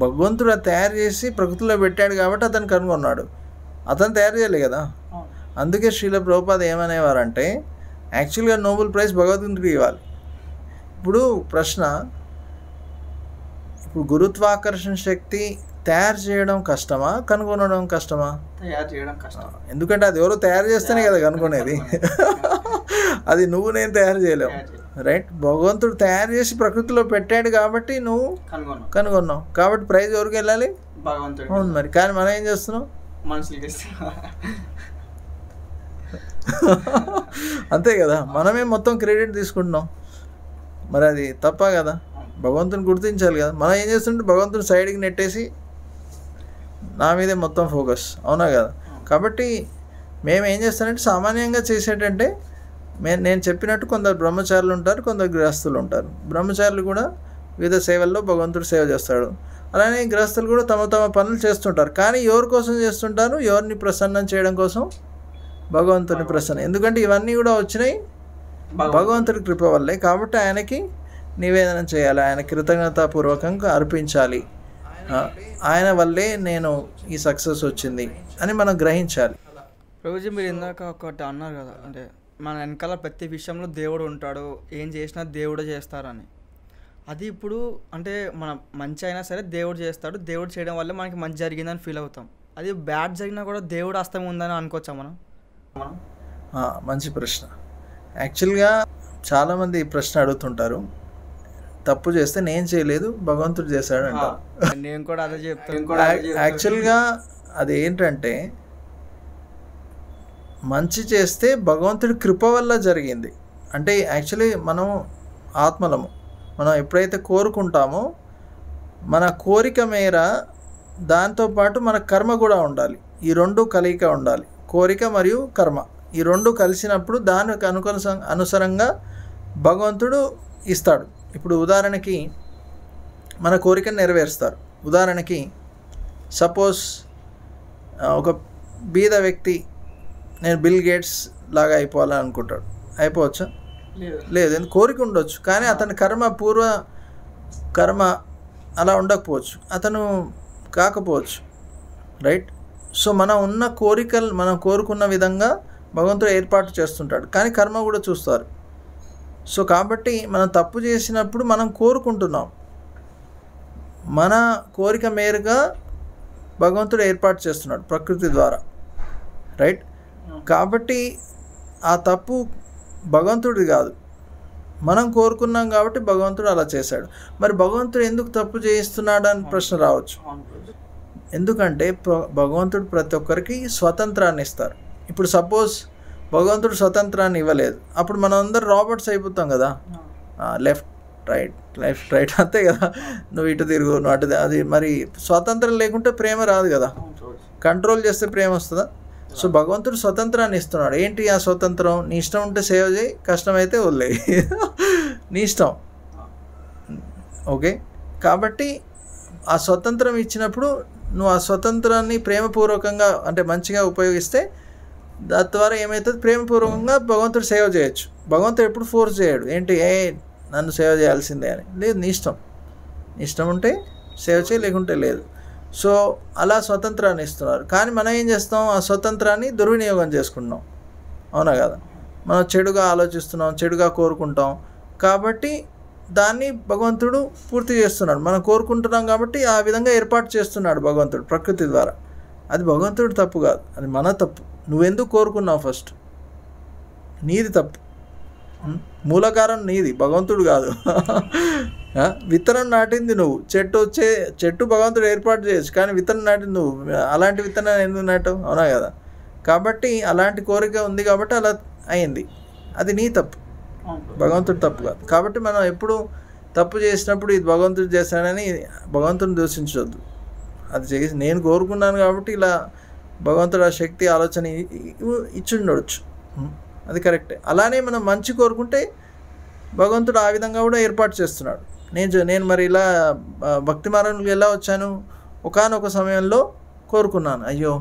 భగవంతుడు అది తయారు చేసి ప్రకృతిలో పెట్టాడు కాబట్టి అతను కనుగొన్నాడు, అతను తయారు చేయలే కదా. అందుకే శ్రీల ప్రభుపాద ఏమనేవారంటే, యాక్చువల్గా నోబెల్ ప్రైజ్ భగవంతుడికి ఇవ్వాలి. ఇప్పుడు ప్రశ్న, ఇప్పుడు గురుత్వాకర్షణ శక్తి తయారు చేయడం కష్టమా, కనుగొనడం కష్టమా? తయారు చేయడం కష్టం. ఎందుకంటే అది ఎవరో తయారు చేస్తేనే కదా కనుగొనేది. అది నువ్వు నేను తయారు చేయలేవు, రైట్? భగవంతుడు తయారు చేసి ప్రకృతిలో పెట్టాడు కాబట్టి నువ్వు కనుగొన్నావు, కాబట్టి ప్రైజ్ ఎవరికి వెళ్ళాలి? భగవంతుడు. అవును మరి. కానీ మనం ఏం చేస్తున్నాం? మనుషులకి అంతే కదా, మనమే మొత్తం క్రెడిట్ తీసుకుంటున్నాం. మరి అది తప్ప కదా, భగవంతుని గుర్తించాలి కదా. మనం ఏం చేస్తుంటే భగవంతుని సైడ్కి నెట్టేసి నా మీదే మొత్తం ఫోకస్, అవునా కదా? కాబట్టి మేము ఏం చేస్తామంటే సామాన్యంగా చేసేటంటే, నేను చెప్పినట్టు కొందరు బ్రహ్మచారులు ఉంటారు, కొందరు గృహస్థులు ఉంటారు. బ్రహ్మచారులు కూడా వివిధ సేవల్లో భగవంతుడు సేవ చేస్తాడు. అలానే గృహస్థులు కూడా తమ తమ పనులు చేస్తుంటారు. కానీ ఎవరి కోసం చేస్తుంటారు? ఎవరిని ప్రసన్నం చేయడం కోసం, భగవంతుని ప్రసన్నం. ఎందుకంటే ఇవన్నీ కూడా వచ్చినాయి భగవంతుడి కృప వల్లే. కాబట్టి ఆయనకి నివేదన చేయాలి, ఆయన కృతజ్ఞతాపూర్వకంగా అర్పించాలి. ఆయన వల్లే నేను ఈ సక్సెస్ వచ్చింది అని మనం గ్రహించాలి. ప్రభుజీ మీరు ఇందాక ఒకటి అన్నారు కదా, అంటే మన వెనకాల ప్రతి విషయంలో దేవుడు ఉంటాడు, ఏం చేసినా దేవుడే చేస్తారని. అది ఇప్పుడు అంటే మన మంచి అయినా సరే దేవుడు చేస్తాడు, దేవుడు చేయడం వల్ల మనకి మంచి జరిగిందని ఫీల్ అవుతాం. అది బ్యాడ్ జరిగినా కూడా దేవుడు హస్తం ఉందని అనుకోవచ్చా మనం? మంచి ప్రశ్న. యాక్చువల్గా చాలామంది ఈ ప్రశ్న అడుగుతుంటారు, తప్పు చేస్తే నేను చేయలేదు భగవంతుడు చేశాడు అంటారు. నేను కూడా అదే చెప్తాను. యాక్చువల్గా అది ఏంటంటే, మంచి చేస్తే భగవంతుడి కృప వల్ల జరిగింది. అంటే యాక్చువల్లీ మనం ఆత్మలము, మనం ఎప్పుడైతే కోరుకుంటామో మన కోరిక మేర దాంతోపాటు మన కర్మ కూడా ఉండాలి. ఈ రెండు కలయిక ఉండాలి, కోరిక మరియు కర్మ. ఈ రెండు కలిసినప్పుడు దానికి అనుసరంగా భగవంతుడు ఇస్తాడు. ఇప్పుడు ఉదాహరణకి మన కోరికను నెరవేరుస్తారు. ఉదాహరణకి సపోజ్ ఒక బీద వ్యక్తి నేను బిల్ గేట్స్ లాగా అయిపోవాలని అనుకుంటాడు. అయిపోవచ్చా? లేదు. ఎందుకు? కోరిక ఉండొచ్చు, కానీ అతని పూర్వ కర్మ అలా ఉండకపోవచ్చు, అతను కాకపోవచ్చు. రైట్? సో మనం ఉన్న కోరికలు మనం కోరుకున్న విధంగా భగవంతుడు ఏర్పాటు చేస్తుంటాడు, కానీ కర్మ కూడా చూస్తారు. సో కాబట్టి మనం తప్పు చేసినప్పుడు మనం కోరుకుంటున్నాం, మన కోరిక మేరగా భగవంతుడు ఏర్పాటు చేస్తున్నాడు ప్రకృతి ద్వారా. రైట్? కాబట్టి ఆ తప్పు భగవంతుడిది కాదు, మనం కోరుకున్నాం కాబట్టి భగవంతుడు అలా చేశాడు. మరి భగవంతుడు ఎందుకు తప్పు చేయిస్తున్నాడు అని ప్రశ్న రావచ్చు. ఎందుకంటే భగవంతుడు ప్రతి ఒక్కరికి స్వతంత్రాన్ని ఇస్తారు. ఇప్పుడు సపోజ్ భగవంతుడు స్వతంత్రాన్ని ఇవ్వలేదు, అప్పుడు మనం అందరు రాబర్ట్స్ అయిపోతాం కదా. లెఫ్ట్ రైట్ అంతే కదా, నువ్వు ఇటు తిరుగు, నువ్వు అటు. అది మరి స్వాతంత్రం లేకుంటే ప్రేమ రాదు కదా. కంట్రోల్ చేస్తే ప్రేమ వస్తుందా? సో భగవంతుడు స్వతంత్రాన్ని ఇస్తున్నాడు. ఏంటి ఆ స్వతంత్రం? నీ ఇష్టం ఉంటే సేవ చేయి, కష్టమైతే వదిలేయి, నీ ఇష్టం. ఓకే, కాబట్టి ఆ స్వతంత్రం ఇచ్చినప్పుడు నువ్వు ఆ స్వతంత్రాన్ని ప్రేమపూర్వకంగా అంటే మంచిగా ఉపయోగిస్తే దాని ద్వారా ఏమవుతుంది? ప్రేమపూర్వకంగా భగవంతుడు సేవ చేయొచ్చు. భగవంతుడు ఎప్పుడు ఫోర్స్ చేయడు, ఏంటి నన్ను సేవ చేయాల్సిందే అని. లేదు, నీ ఇష్టం. నీ ఇష్టం ఉంటే సేవ చేయి, లేకుంటే లేదు. సో అలా స్వతంత్రాన్ని ఇస్తున్నారు. కానీ మనం ఏం చేస్తాం? ఆ స్వతంత్రాన్ని దుర్వినియోగం చేసుకుంటున్నాం. అవునా కదా? మనం చెడుగా ఆలోచిస్తున్నాం, చెడుగా కోరుకుంటాం, కాబట్టి దాన్ని భగవంతుడు పూర్తి చేస్తున్నాడు. మనం కోరుకుంటున్నాం కాబట్టి ఆ విధంగా ఏర్పాటు చేస్తున్నాడు భగవంతుడు ప్రకృతి ద్వారా. అది భగవంతుడు తప్పు కాదు, అది మన తప్పు. నువ్వెందుకు కోరుకున్నావు? ఫస్ట్ నీది తప్పు. మూలకారం నీది, భగవంతుడు కాదు. విత్తనం నాటింది నువ్వు. చెట్టు భగవంతుడు ఏర్పాటు చేయొచ్చు, కానీ విత్తనం నాటింది నువ్వు. అలాంటి విత్తనాన్ని ఎందుకు నాటావు? అవునా కదా? కాబట్టి అలాంటి కోరిక ఉంది కాబట్టి అలా అయింది. అది నీ తప్పు, భగవంతుడు తప్పు కాదు. కాబట్టి మనం ఎప్పుడు తప్పు చేసినప్పుడు ఇది భగవంతుడు చేశాడని భగవంతుని దూషించవద్దు. అది చేసి నేను కోరుకున్నాను కాబట్టి ఇలా భగవంతుడు ఆ శక్తి ఆలోచన ఇచ్చిండొచ్చు, అది కరెక్టే. అలానే మనం మంచి కోరుకుంటే భగవంతుడు ఆ విధంగా కూడా ఏర్పాటు చేస్తున్నాడు. నేను మరి ఇలా భక్తి మార్గంలోకి ఎలా వచ్చాను? ఒకానొక సమయంలో కోరుకున్నాను, అయ్యో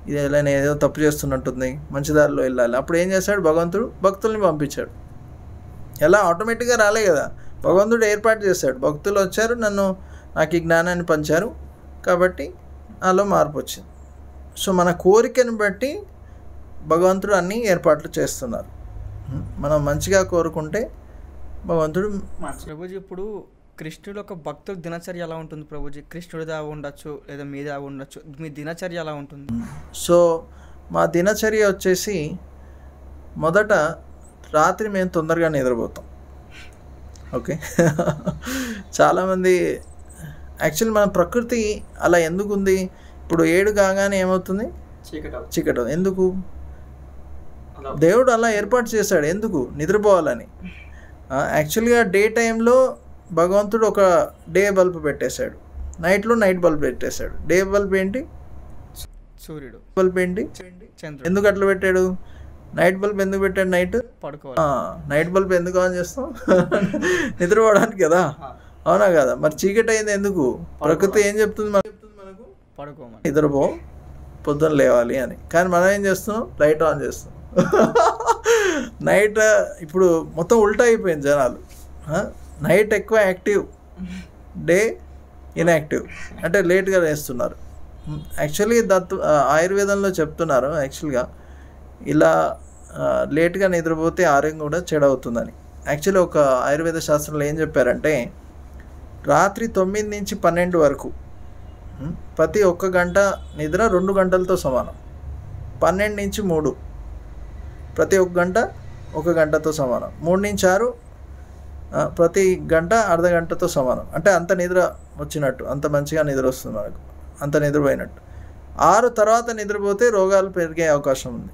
ఇది ఇలా నేను ఏదో తప్పు చేస్తున్నట్టుంది, మంచి దారిలో వెళ్ళాలి. అప్పుడు ఏం చేశాడు? భగవంతుడు భక్తుల్ని పంపించాడు. ఎలా? ఆటోమేటిక్గా రాలే కదా, భగవంతుడు ఏర్పాటు చేశాడు. భక్తులు వచ్చారు, నాకు ఈ జ్ఞానాన్ని పంచారు, కాబట్టి నాలో మార్పు వచ్చింది. సో మన కోరికను బట్టి భగవంతుడు అన్ని ఏర్పాట్లు చేస్తున్నారు. మనం మంచిగా కోరుకుంటే భగవంతుడు. ప్రభుజీ, ఇప్పుడు కృష్ణుడు ఒక భక్తుల దినచర్య ఎలా ఉంటుంది ప్రభుజీ? కృష్ణుడిదా ఉండొచ్చు, లేదా మీదా ఉండొచ్చు, మీ దినచర్య ఎలా ఉంటుంది? సో మా దినచర్య వచ్చేసి, మొదట రాత్రి మేము తొందరగా నిద్రపోతాం. ఓకే, చాలామంది యాక్చువల్లీ మన ప్రకృతి అలా ఎందుకు ఉంది? ఇప్పుడు 7 కాగానే ఏమవుతుంది? చీకటి. ఎందుకు? దేవుడు అలా ఏర్పాటు చేశాడు. ఎందుకు? నిద్రపోవాలని. యాక్చువల్గా డే టైంలో భగవంతుడు ఒక డే బల్బ్ పెట్టేశాడు, నైట్లో నైట్ బల్బ్ పెట్టేశాడు. డే బల్బ్ ఏంటి? సూర్యుడు. బల్బ్ ఏంటి? చంద్రుడు. ఎందుకు అట్లా పెట్టాడు? నైట్ బల్బ్ ఎందుకు పెట్టాడు? నైట్ పడుకోవాలి. నైట్ బల్బ్ ఎందుకు ఆన్ చేస్తాం? నిద్రపోవడానికి కదా. అవునా కదా? మరి చీకటి అయింది ఎందుకు? ప్రకృతి ఏం చెప్తుంది మనకు? పడుకోమని. నిద్రపో, పొద్దున్న లేవాలి అని. కానీ మనం ఏం చేస్తున్నాం? లైట్ ఆన్ చేస్తున్నాం. నైట్ ఇప్పుడు మొత్తం ఉల్టా అయిపోయింది జనాలు. నైట్ ఎక్కువ యాక్టివ్, డే ఇన్యాక్టివ్, అంటే లేట్గా వేస్తున్నారు. యాక్చువల్లీ ఆయుర్వేదంలో చెప్తున్నారు యాక్చువల్గా ఇలా లేట్గా నిద్రపోతే ఆరోగ్యం కూడా చెడవుతుందని. యాక్చువల్లీ ఒక ఆయుర్వేద శాస్త్రంలో ఏం చెప్పారంటే రాత్రి 9 నుంచి 12 వరకు ప్రతి 1 గంట నిద్ర 2 గంటలతో సమానం. 12 నుంచి 3 ప్రతి 1 గంట 1 గంటతో సమానం. 3 నుంచి 6 ప్రతి గంట అర్ధ గంటతో సమానం. అంటే అంత నిద్ర వచ్చినట్టు, అంత మంచిగా నిద్ర వస్తుంది మనకు, అంత నిద్రపోయినట్టు. 6 తర్వాత నిద్రపోతే రోగాలు పెరిగే అవకాశం ఉంది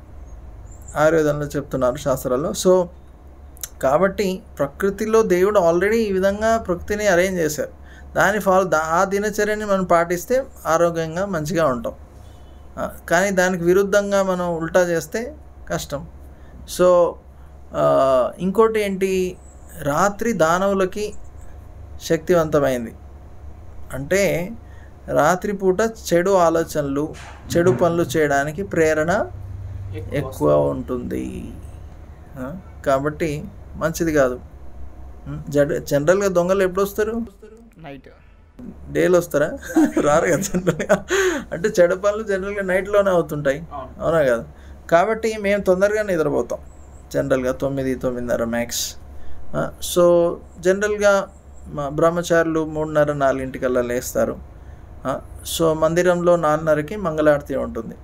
ఆయుర్వేదంలో చెప్తున్నారు శాస్త్రాల్లో. సో కాబట్టి ప్రకృతిలో దేవుడు ఆల్రెడీ ఈ విధంగా ప్రకృతిని అరేంజ్ చేశారు. దాని ఆ దినచర్యని మనం పాటిస్తే ఆరోగ్యంగా మంచిగా ఉంటాం. కానీ దానికి విరుద్ధంగా మనం ఉల్టా చేస్తే కష్టం. సో ఇంకోటి ఏంటి, రాత్రి దానవులకి శక్తివంతమైంది. అంటే రాత్రిపూట చెడు ఆలోచనలు, చెడు పనులు చేయడానికి ప్రేరణ ఎక్కువ ఉంటుంది. కాబట్టి మంచిది కాదు. జనరల్గా దొంగలు ఎప్పుడు వస్తారు? నైట్, డేలో వస్తారా? రారు కదా జనరల్గా. అంటే చెడు పనులు జనరల్గా నైట్లోనే అవుతుంటాయి, అవునా కదా? కాబట్టి మేము తొందరగా నిద్రపోతాం, జనరల్గా 9, 9:30 మ్యాక్స్. సో జనరల్గా బ్రహ్మచారులు 3:30, 4 లేస్తారు. సో మందిరంలో 4:30కి మంగళారతి ఉంటుంది.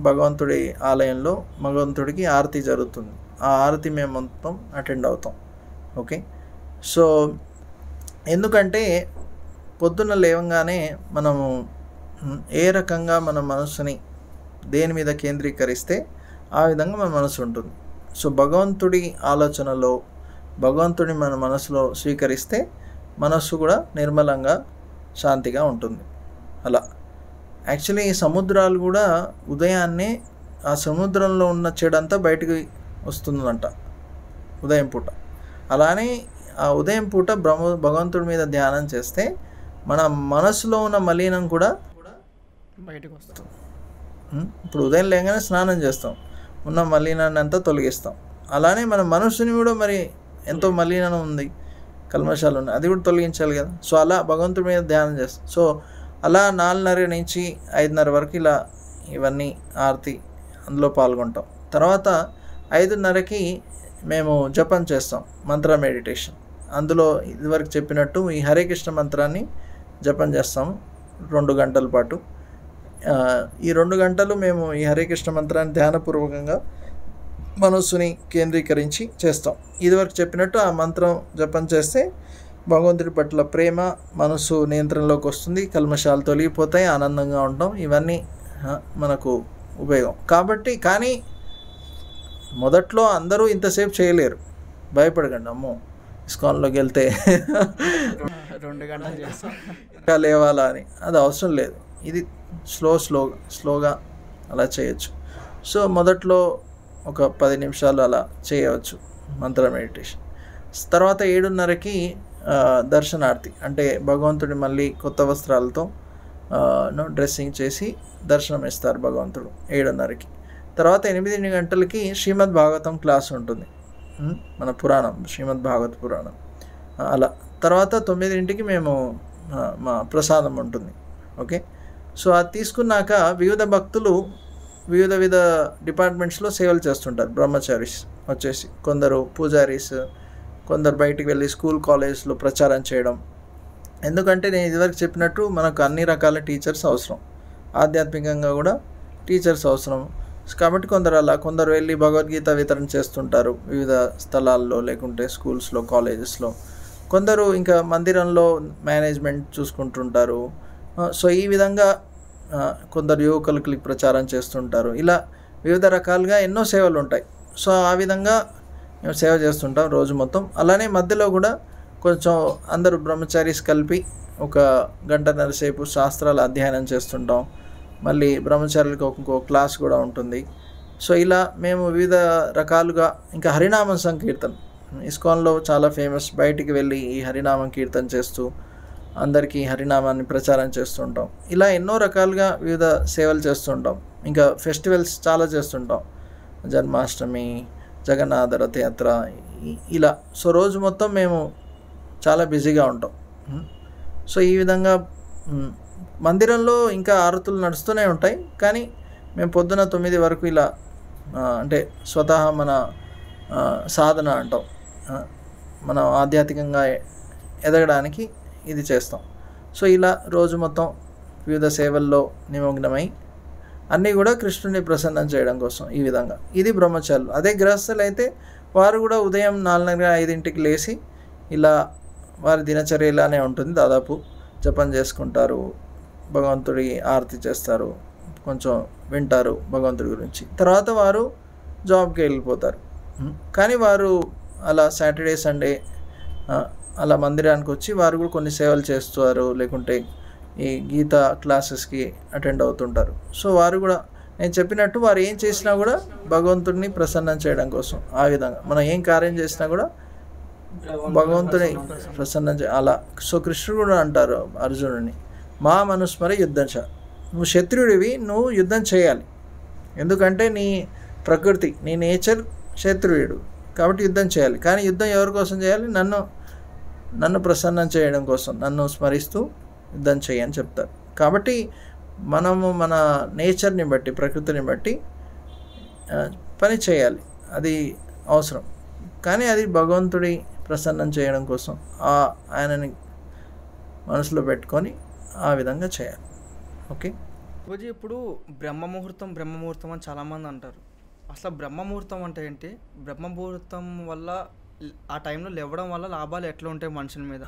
భగవంతుడి ఆలయంలో భగవంతుడికి ఆరతి జరుగుతుంది. ఆ ఆరతి మేము మొత్తం అటెండ్ అవుతాం. ఓకే. సో ఎందుకంటే పొద్దున్న లేవగానే మనము ఏ రకంగా మన మనసుని దేని మీద కేంద్రీకరిస్తే ఆ విధంగా మన మనసు ఉంటుంది. సో భగవంతుడి ఆలోచనలో భగవంతుడిని మన మనసులో స్వీకరిస్తే మనస్సు కూడా నిర్మలంగా శాంతిగా ఉంటుంది. అలా యాక్చువల్లీ ఈ సముద్రాలు కూడా ఉదయాన్నే ఆ సముద్రంలో ఉన్న చెడంతా బయటికి వస్తుందంట ఉదయం పూట. అలానే ఆ ఉదయం పూట భగవంతుడి మీద ధ్యానం చేస్తే మన మనసులో ఉన్న మలినం కూడా బయటకు వస్తుంది. ఇప్పుడు ఉదయం లేగానే స్నానం చేస్తాం, ఉన్న మలినాన్ని అంతా తొలగిస్తాం. అలానే మన మనసుని కూడా మరి ఎంతో మలినం ఉంది, కల్మషాలు ఉన్నాయి, అది కూడా తొలగించాలి కదా. సో అలా భగవంతుడి మీద ధ్యానం చేస్తాం. సో అలా 4:30 నుంచి 5:30 వరకు ఇలా ఇవన్నీ ఆరతి అందులో పాల్గొంటాం. తర్వాత 5:30కి మేము జపం చేస్తాం, మంత్ర మెడిటేషన్. అందులో ఇదివరకు చెప్పినట్టు ఈ హరే కృష్ణ మంత్రాన్ని జపం చేస్తాము 2 గంటల పాటు. ఈ 2 గంటలు మేము ఈ హరే కృష్ణ మంత్రాన్ని ధ్యానపూర్వకంగా మనస్సుని కేంద్రీకరించి చేస్తాం. ఇదివరకు చెప్పినట్టు ఆ మంత్రం జపం చేస్తే భగవంతుడి పట్ల ప్రేమ, మనసు నియంత్రణలోకి వస్తుంది, కల్మషాలు తొలగిపోతాయి, ఆనందంగా ఉంటాం. ఇవన్నీ మనకు ఉపయోగం. కాబట్టి కానీ మొదట్లో అందరూ ఇంతసేపు చేయలేరు, భయపడకండి. అమ్మో ఇస్కాన్లోకి వెళ్తే 2 గంటలు చేస్తాం ఇంకా లేవాలా అని, అది అవసరం లేదు. ఇది స్లోగా అలా చేయొచ్చు. సో మొదట్లో ఒక 10 నిమిషాలు అలా చేయవచ్చు మంత్ర మెడిటేషన్. తర్వాత 7:30కి దర్శనార్థి, అంటే భగవంతుడి మళ్ళీ కొత్త వస్త్రాలతో డ్రెస్సింగ్ చేసి దర్శనం ఇస్తారు భగవంతుడు 7:30కి. తర్వాత 8 గంటలకి శ్రీమద్ భాగవతం క్లాస్ ఉంటుంది, మన పురాణం శ్రీమద్ భాగవత పురాణం. అలా తర్వాత 9ంటికి మేము మా ప్రసాదం ఉంటుంది. ఓకే. సో అది తీసుకున్నాక వివిధ భక్తులు వివిధ డిపార్ట్మెంట్స్లో సేవలు చేస్తుంటారు. బ్రహ్మచారీస్ వచ్చేసి కొందరు పూజారీస్, కొందరు బయటికి వెళ్ళి స్కూల్ కాలేజ్లో ప్రచారం చేయడం. ఎందుకంటే నేను ఇదివరకు చెప్పినట్టు మనకు అన్ని రకాల టీచర్స్ అవసరం, ఆధ్యాత్మికంగా కూడా టీచర్స్ అవసరం. కాబట్టి కొందరు వెళ్ళి భగవద్గీత వితరణ చేస్తుంటారు వివిధ స్థలాల్లో, లేకుంటే స్కూల్స్లో, కాలేజెస్లో. కొందరు ఇంకా మందిరంలో మేనేజ్మెంట్ చూసుకుంటుంటారు. సో ఈ విధంగా కొందరు యువకులకి ప్రచారం చేస్తుంటారు. ఇలా వివిధ రకాలుగా ఎన్నో సేవలు ఉంటాయి. సో ఆ విధంగా మేము సేవ చేస్తుంటాం రోజు మొత్తం. అలానే మధ్యలో కూడా కొంచెం అందరూ బ్రహ్మచారీస్ కలిపి 1 గంటన్నర సేపు శాస్త్రాల అధ్యయనం చేస్తుంటాం. మళ్ళీ బ్రహ్మచారులకు ఇంకో క్లాస్ కూడా ఉంటుంది. సో ఇలా మేము వివిధ రకాలుగా ఇంకా హరినామ సంకీర్తన ఇస్కాన్లో చాలా ఫేమస్. బయటికి వెళ్ళి ఈ హరినామం కీర్తన చేస్తూ అందరికీ హరినామాన్ని ప్రచారం చేస్తుంటాం. ఇలా ఎన్నో రకాలుగా వివిధ సేవలు చేస్తుంటాం. ఇంకా ఫెస్టివల్స్ చాలా చేస్తుంటాం, జన్మాష్టమి, జగన్నాథ రథయాత్ర, ఇలా. సో రోజు మొత్తం మేము చాలా బిజీగా ఉంటాం. సో ఈ విధంగా మందిరంలో ఇంకా ఆరతులు నడుస్తూనే ఉంటాయి, కానీ మేము పొద్దున 9 వరకు ఇలా అంటే స్వతహా మన సాధన అంటాం, మనం ఆధ్యాత్మికంగా ఎదగడానికి ఇది చేస్తాం. సో ఇలా రోజు మొత్తం వివిధ సేవల్లో నిమగ్నమై అన్నీ కూడా కృష్ణుని ప్రసన్నం చేయడం కోసం ఈ విధంగా. ఇది బ్రహ్మచారులు. అదే గృహస్థులు అయితే వారు కూడా ఉదయం 4:30-5 లేచి ఇలా వారి దినచర్య ఇలానే ఉంటుంది. దాదాపు జపం చేసుకుంటారు, భగవంతుడి ఆరతి చేస్తారు, కొంచెం వింటారు భగవంతుడి గురించి, తర్వాత వారు జాబ్కి వెళ్ళిపోతారు. కానీ వారు అలా సాటర్డే సండే అలా మందిరానికి వచ్చి వారు కూడా కొన్ని సేవలు చేస్తారు, లేకుంటే ఈ గీత క్లాసెస్కి అటెండ్ అవుతుంటారు. సో వారు కూడా నేను చెప్పినట్టు వారు ఏం చేసినా కూడా భగవంతుడిని ప్రసన్నం చేయడం కోసం. ఆ విధంగా మనం ఏం కార్యం చేసినా కూడా భగవంతుని ప్రసన్నం అలా. సో కృష్ణుడు కూడా అంటారు అర్జునుడిని, మా మనుస్మర యుద్ధంచ, నువ్వు శత్రుడివి, నువ్వు యుద్ధం చేయాలి. ఎందుకంటే నీ ప్రకృతి, నీ నేచర్ శత్రువుడు, కాబట్టి యుద్ధం చేయాలి. కానీ యుద్ధం ఎవరి కోసం చేయాలి? నన్ను ప్రసన్నం చేయడం కోసం, నన్ను స్మరిస్తూ యుద్ధం చేయని చెప్తారు. కాబట్టి మనము మన నేచర్ని బట్టి, ప్రకృతిని బట్టి పని చేయాలి, అది అవసరం. కానీ అది భగవంతుడి ప్రసన్నం చేయడం కోసం ఆయనని మనసులో పెట్టుకొని ఆ విధంగా చేయాలి. ఓకే పూజ, ఇప్పుడు బ్రహ్మముహూర్తం అని చాలామంది అంటారు. అసలు బ్రహ్మముహూర్తం అంటే ఏంటి? బ్రహ్మముహూర్తం వల్ల ఆ టైంలో లేవడం వల్ల లాభాలు ఎట్లా ఉంటాయి మనుషుల మీద?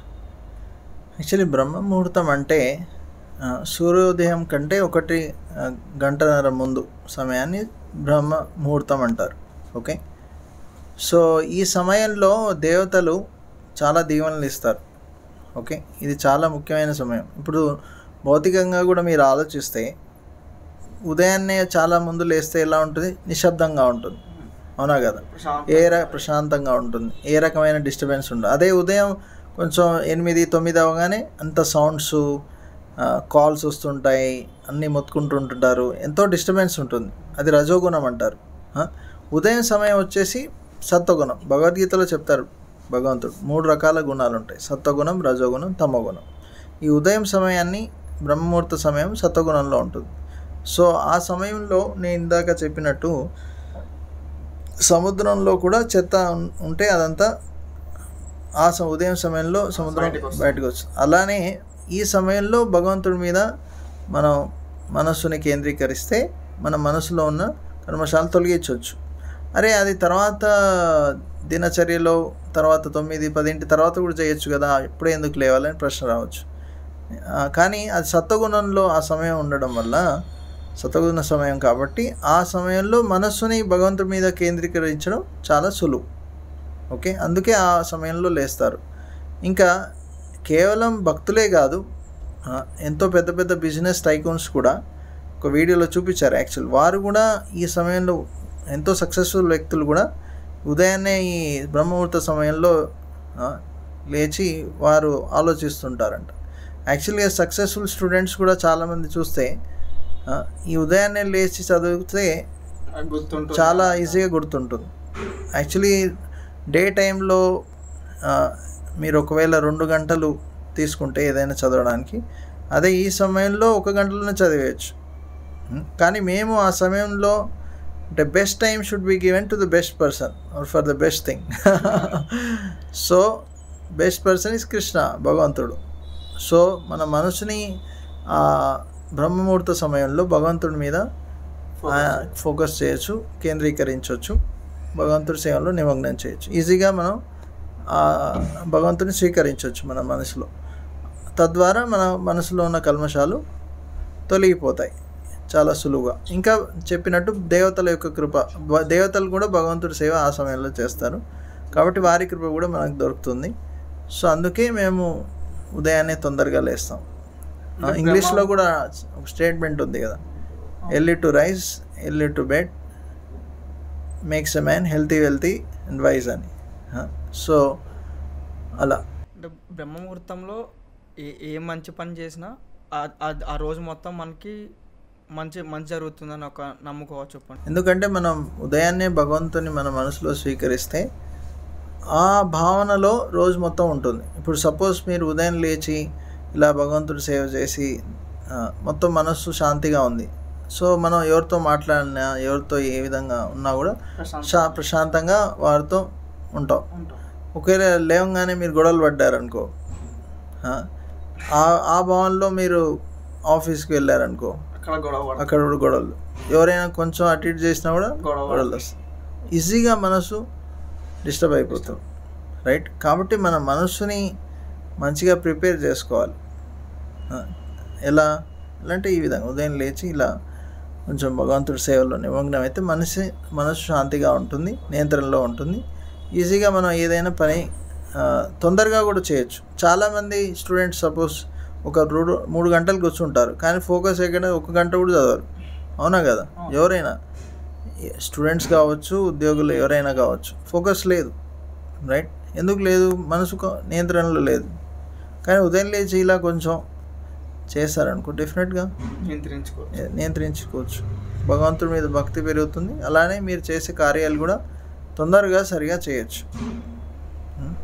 యాక్చువల్లీ బ్రహ్మముహూర్తం అంటే సూర్యోదయం కంటే 1 గంటన్నర ముందు సమయాన్ని బ్రహ్మ ముహూర్తం అంటారు. ఓకే, సో ఈ సమయంలో దేవతలు చాలా దీవెనలు ఇస్తారు. ఓకే, ఇది చాలా ముఖ్యమైన సమయం. ఇప్పుడు భౌతికంగా కూడా మీరు ఆలోచిస్తే ఉదయాన్నే చాలా ముందు లేస్తే ఎలా ఉంటుంది? నిశ్శబ్దంగా ఉంటుంది, అవునా కదా? ప్రశాంతంగా ఉంటుంది, ఏ రకమైన డిస్టర్బెన్స్ ఉండదు. అదే ఉదయం కొంచెం 8-9 అవగానే అంత సౌండ్స్, కాల్స్ వస్తుంటాయి, అన్నీ మొత్తుకుంటుంటారు, ఎంతో డిస్టర్బెన్స్ ఉంటుంది. అది రజోగుణం అంటారు. ఉదయం సమయం వచ్చేసి సత్వగుణం. భగవద్గీతలో చెప్తారు భగవంతుడు 3 రకాల గుణాలు ఉంటాయి: సత్వగుణం, రజోగుణం, తమోగుణం. ఈ ఉదయం సమయాన్ని బ్రహ్మముహూర్త సమయం సత్వగుణంలో ఉంటుంది. సో ఆ సమయంలో నేను ఇందాక చెప్పినట్టు సముద్రంలో కూడా చెత్త ఉంటే అదంతా ఆ ఉదయం సమయంలో సముద్రం బయటకు వస్తుంది. అలానే ఈ సమయంలో భగవంతుడి మీద మనం మనస్సుని కేంద్రీకరిస్తే మన మనసులో ఉన్న కల్మషాలు తొలగించవచ్చు. అరే అది తర్వాత దినచర్యలో తర్వాత 9-10 తర్వాత కూడా చేయొచ్చు కదా, ఇప్పుడే ఎందుకు లేవాలని ప్రశ్న రావచ్చు. కానీ అది సత్వగుణంలో ఆ సమయం ఉండడం వల్ల, సత్వగుణ సమయం కాబట్టి ఆ సమయంలో మనస్సుని భగవంతుడి మీద కేంద్రీకరించడం చాలా సులువు. ఓకే, అందుకే ఆ సమయంలో లేస్తారు. ఇంకా కేవలం భక్తులే కాదు, ఎంతో పెద్ద పెద్ద బిజినెస్ టైకూన్స్ కూడా ఒక వీడియోలో చూపించారు. యాక్చువల్ వారు కూడా ఈ సమయంలో, ఎంతో సక్సెస్ఫుల్ వ్యక్తులు కూడా ఉదయాన్నే ఈ బ్రహ్మముహూర్త సమయంలో లేచి వారు ఆలోచిస్తుంటారంట. యాక్చువల్గా సక్సెస్ఫుల్ స్టూడెంట్స్ కూడా చాలామంది చూస్తే ఈ ఉదయాన్నే లేచి చదివితే చాలా ఈజీగా గుర్తుంటుంది. యాక్చువల్లీ డే టైంలో మీరు ఒకవేళ 2 గంటలు తీసుకుంటే ఏదైనా చదవడానికి, అదే ఈ సమయంలో 1 గంటలోనే చదివేయచ్చు. కానీ మేము ఆ సమయంలో అంటే best time should be given to the best person are for the best thing. So best person is Krishna, భగవంతుడు. సో మన మనసుని బ్రహ్మముహూర్త సమయంలో భగవంతుడి మీద ఫోకస్ చేయొచ్చు, కేంద్రీకరించవచ్చు, భగవంతుడి సేవలో నిమగ్నం చేయొచ్చు. ఈజీగా మనం భగవంతుని స్వీకరించవచ్చు మన మనసులో. తద్వారా మన మనసులో ఉన్న కల్మషాలు తొలగిపోతాయి చాలా సులువుగా. ఇంకా చెప్పినట్టు దేవతల యొక్క కృప, దేవతలు కూడా భగవంతుడి సేవ ఆ సమయంలో చేస్తారు, కాబట్టి వారి కృప కూడా మనకు దొరుకుతుంది. సో అందుకే మేము ఉదయాన్నే తొందరగా లేస్తాం. ఇంగ్లీష్లో కూడా ఒక స్టేట్మెంట్ ఉంది కదా, early to rise early to bed makes a man healthy wealthy and wise అని. సో అలా అంటే బ్రహ్మముహూర్తంలో ఏ మంచి పని చేసినా ఆ రోజు మొత్తం మనకి మంచి జరుగుతుందని ఒక నమ్ముకోవచ్చు చెప్పండి. ఎందుకంటే మనం ఉదయాన్నే భగవంతుని మన మనసులో స్వీకరిస్తే ఆ భావనలో రోజు మొత్తం ఉంటుంది. ఇప్పుడు సపోజ్ మీరు ఉదయం లేచి ఇలా భగవంతుడి సేవ చేసి మొత్తం మనస్సు శాంతిగా ఉంది. సో మనం ఎవరితో మాట్లాడినా ఎవరితో ఏ విధంగా ఉన్నా కూడా ప్రశాంతంగా వారితో ఉంటాం. ఒకవేళ లేవగానే మీరు గొడవలు పడ్డారనుకో, ఆ భావనలో మీరు ఆఫీస్కి వెళ్ళారనుకో, అక్కడ కూడా గొడవలు, ఎవరైనా కొంచెం అటు ఇటు చేసినా కూడా గొడవలు వస్తాయి. ఈజీగా మనసు డిస్టర్బ్ అయిపోతుంది, రైట్? కాబట్టి మన మనస్సుని మంచిగా ప్రిపేర్ చేసుకోవాలి. ఎలా అంటే ఈ విధంగా ఉదయం లేచి ఇలా కొంచెం భగవంతుడి సేవలో నిమగ్నం అయితే మనసు శాంతిగా ఉంటుంది, నియంత్రణలో ఉంటుంది. ఈజీగా మనం ఏదైనా పని తొందరగా కూడా చేయొచ్చు. చాలామంది స్టూడెంట్స్ సపోజ్ ఒక 3 గంటలు కూర్చుంటారు, కానీ ఫోకస్ ఎక్కడ 1 గంట కూడా చదవరు. అవునా కదా? ఎవరైనా స్టూడెంట్స్ కావచ్చు, ఉద్యోగులు ఎవరైనా కావచ్చు, ఫోకస్ లేదు, రైట్? ఎందుకు లేదు? మనసు నియంత్రణలో లేదు. కానీ ఉదయం లేచి ఇలా కొంచెం చేస్తారనుకో, డెఫినెట్గా నియంత్రించుకోవచ్చు. భగవంతుడి మీద భక్తి పెరుగుతుంది. అలానే మీరు చేసే కార్యాలు కూడా తొందరగా సరిగా చేయొచ్చు.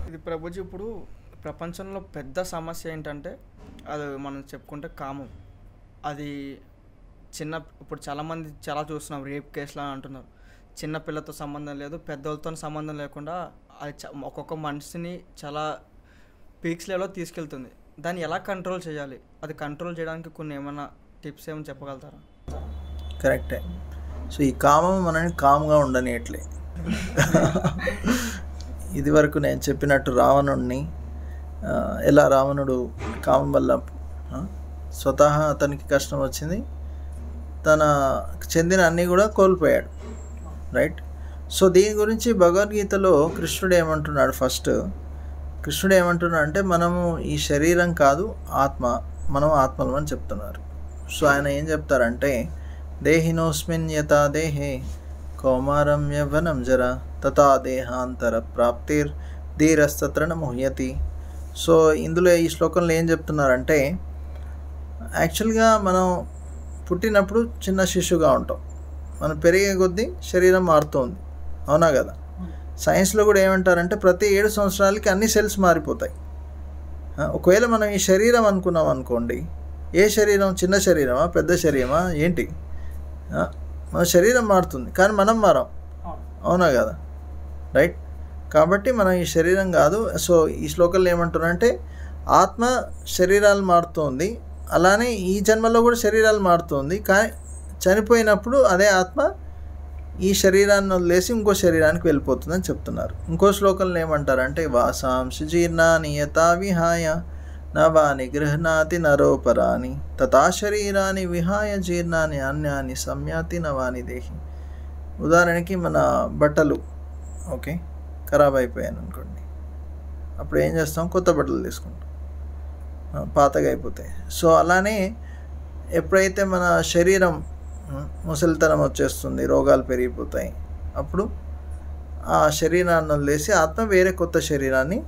ఇది ప్రభుజీ, ఇప్పుడు ప్రపంచంలో పెద్ద సమస్య ఏంటంటే అది మనం చెప్పుకుంటే కామం. అది ఇప్పుడు చాలామంది చాలా చూస్తున్నాం, రేప్ కేసులు అని అంటున్నారు. చిన్న పిల్లతో సంబంధం లేదు, పెద్దోళ్ళతో సంబంధం లేకుండా అది ఒక్కొక్క మనిషిని చాలా పీక్స్ లెవెల్లో తీసుకెళ్తుంది. దాన్ని ఎలా కంట్రోల్ చేయాలి? అది కంట్రోల్ చేయడానికి కొన్ని ఏమైనా టిప్స్ ఏమైనా చెప్పగలుగుతారా? కరెక్టే. సో ఈ కామం మనని కామ్గా ఉండనియట్లే. ఇది వరకు నేను చెప్పినట్టు రావణుడిని ఎలా రావణుడు కామం వల్ల స్వతహా అతనికి కష్టం వచ్చింది, తన చెందిన అన్నీ కూడా కోల్పోయాడు, రైట్? సో దీని గురించి భగవద్గీతలో కృష్ణుడు ఏమంటున్నాడు? కృష్ణుడు ఏమంటున్నాడు అంటే మనము ఈ శరీరం కాదు ఆత్మ, మనం ఆత్మలు అని చెప్తున్నారు. సో ఆయన ఏం చెప్తారంటే దేహినోస్మిన్ యథా దేహే కౌమారం యవ్వనం జర తథా దేహాంతర ప్రాప్తిర్ ధీరస్తత్ర న ముహ్యతి. సో ఇందులో ఈ శ్లోకంలో ఏం చెప్తున్నారంటే యాక్చువల్గా మనం పుట్టినప్పుడు చిన్న శిశువుగా ఉంటాం, మనం పెరిగే కొద్దీ శరీరం మారుతుంది. అవునా కదా? సైన్స్లో కూడా ఏమంటారంటే ప్రతి 7 సంవత్సరాలకి అన్ని సెల్స్ మారిపోతాయి. ఒకవేళ మనం ఈ శరీరం అనుకున్నాం అనుకోండి, ఏ శరీరం? చిన్న శరీరమా పెద్ద శరీరమా ఏంటి? మన శరీరం మారుతుంది కానీ మనం మారం. అవునా కదా? రైట్? కాబట్టి మనం ఈ శరీరం కాదు. సో ఈ శ్లోకంలో ఏమంటున్నారంటే ఆత్మ శరీరాలు మారుతుంది, అలానే ఈ జన్మలో కూడా శరీరాలు మారుతుంది, కానీ చనిపోయినప్పుడు అదే ఆత్మ ఈ శరీరాన్ని వదిలేసి ఇంకో శరీరానికి వెళ్ళిపోతుందని చెప్తున్నారు. ఇంకో శ్లోకంలో ఏమంటారంటే వాసాంశ జీర్ణాని యథా విహాయ నవాని గృహ్ణాతి నరోపరాని తథా శరీరాన్ని విహాయ జీర్ణాన్ని అన్యాన్ని సంయాతి నవాని దేహి. ఉదాహరణకి మన బట్టలు ఓకే ఖరాబ్ అయిపోయాను అనుకోండి, అప్పుడు ఏం చేస్తాం? కొత్త బట్టలు తీసుకుంటాం, పాతగా అయిపోతాయి. సో అలానే ఎప్పుడైతే మన శరీరం ముసలితనం వచ్చేస్తుంది, రోగాలు పెరిగిపోతాయి, అప్పుడు ఆ శరీరాన్ని వదిలేసి ఆత్మ వేరే కొత్త శరీరాన్ని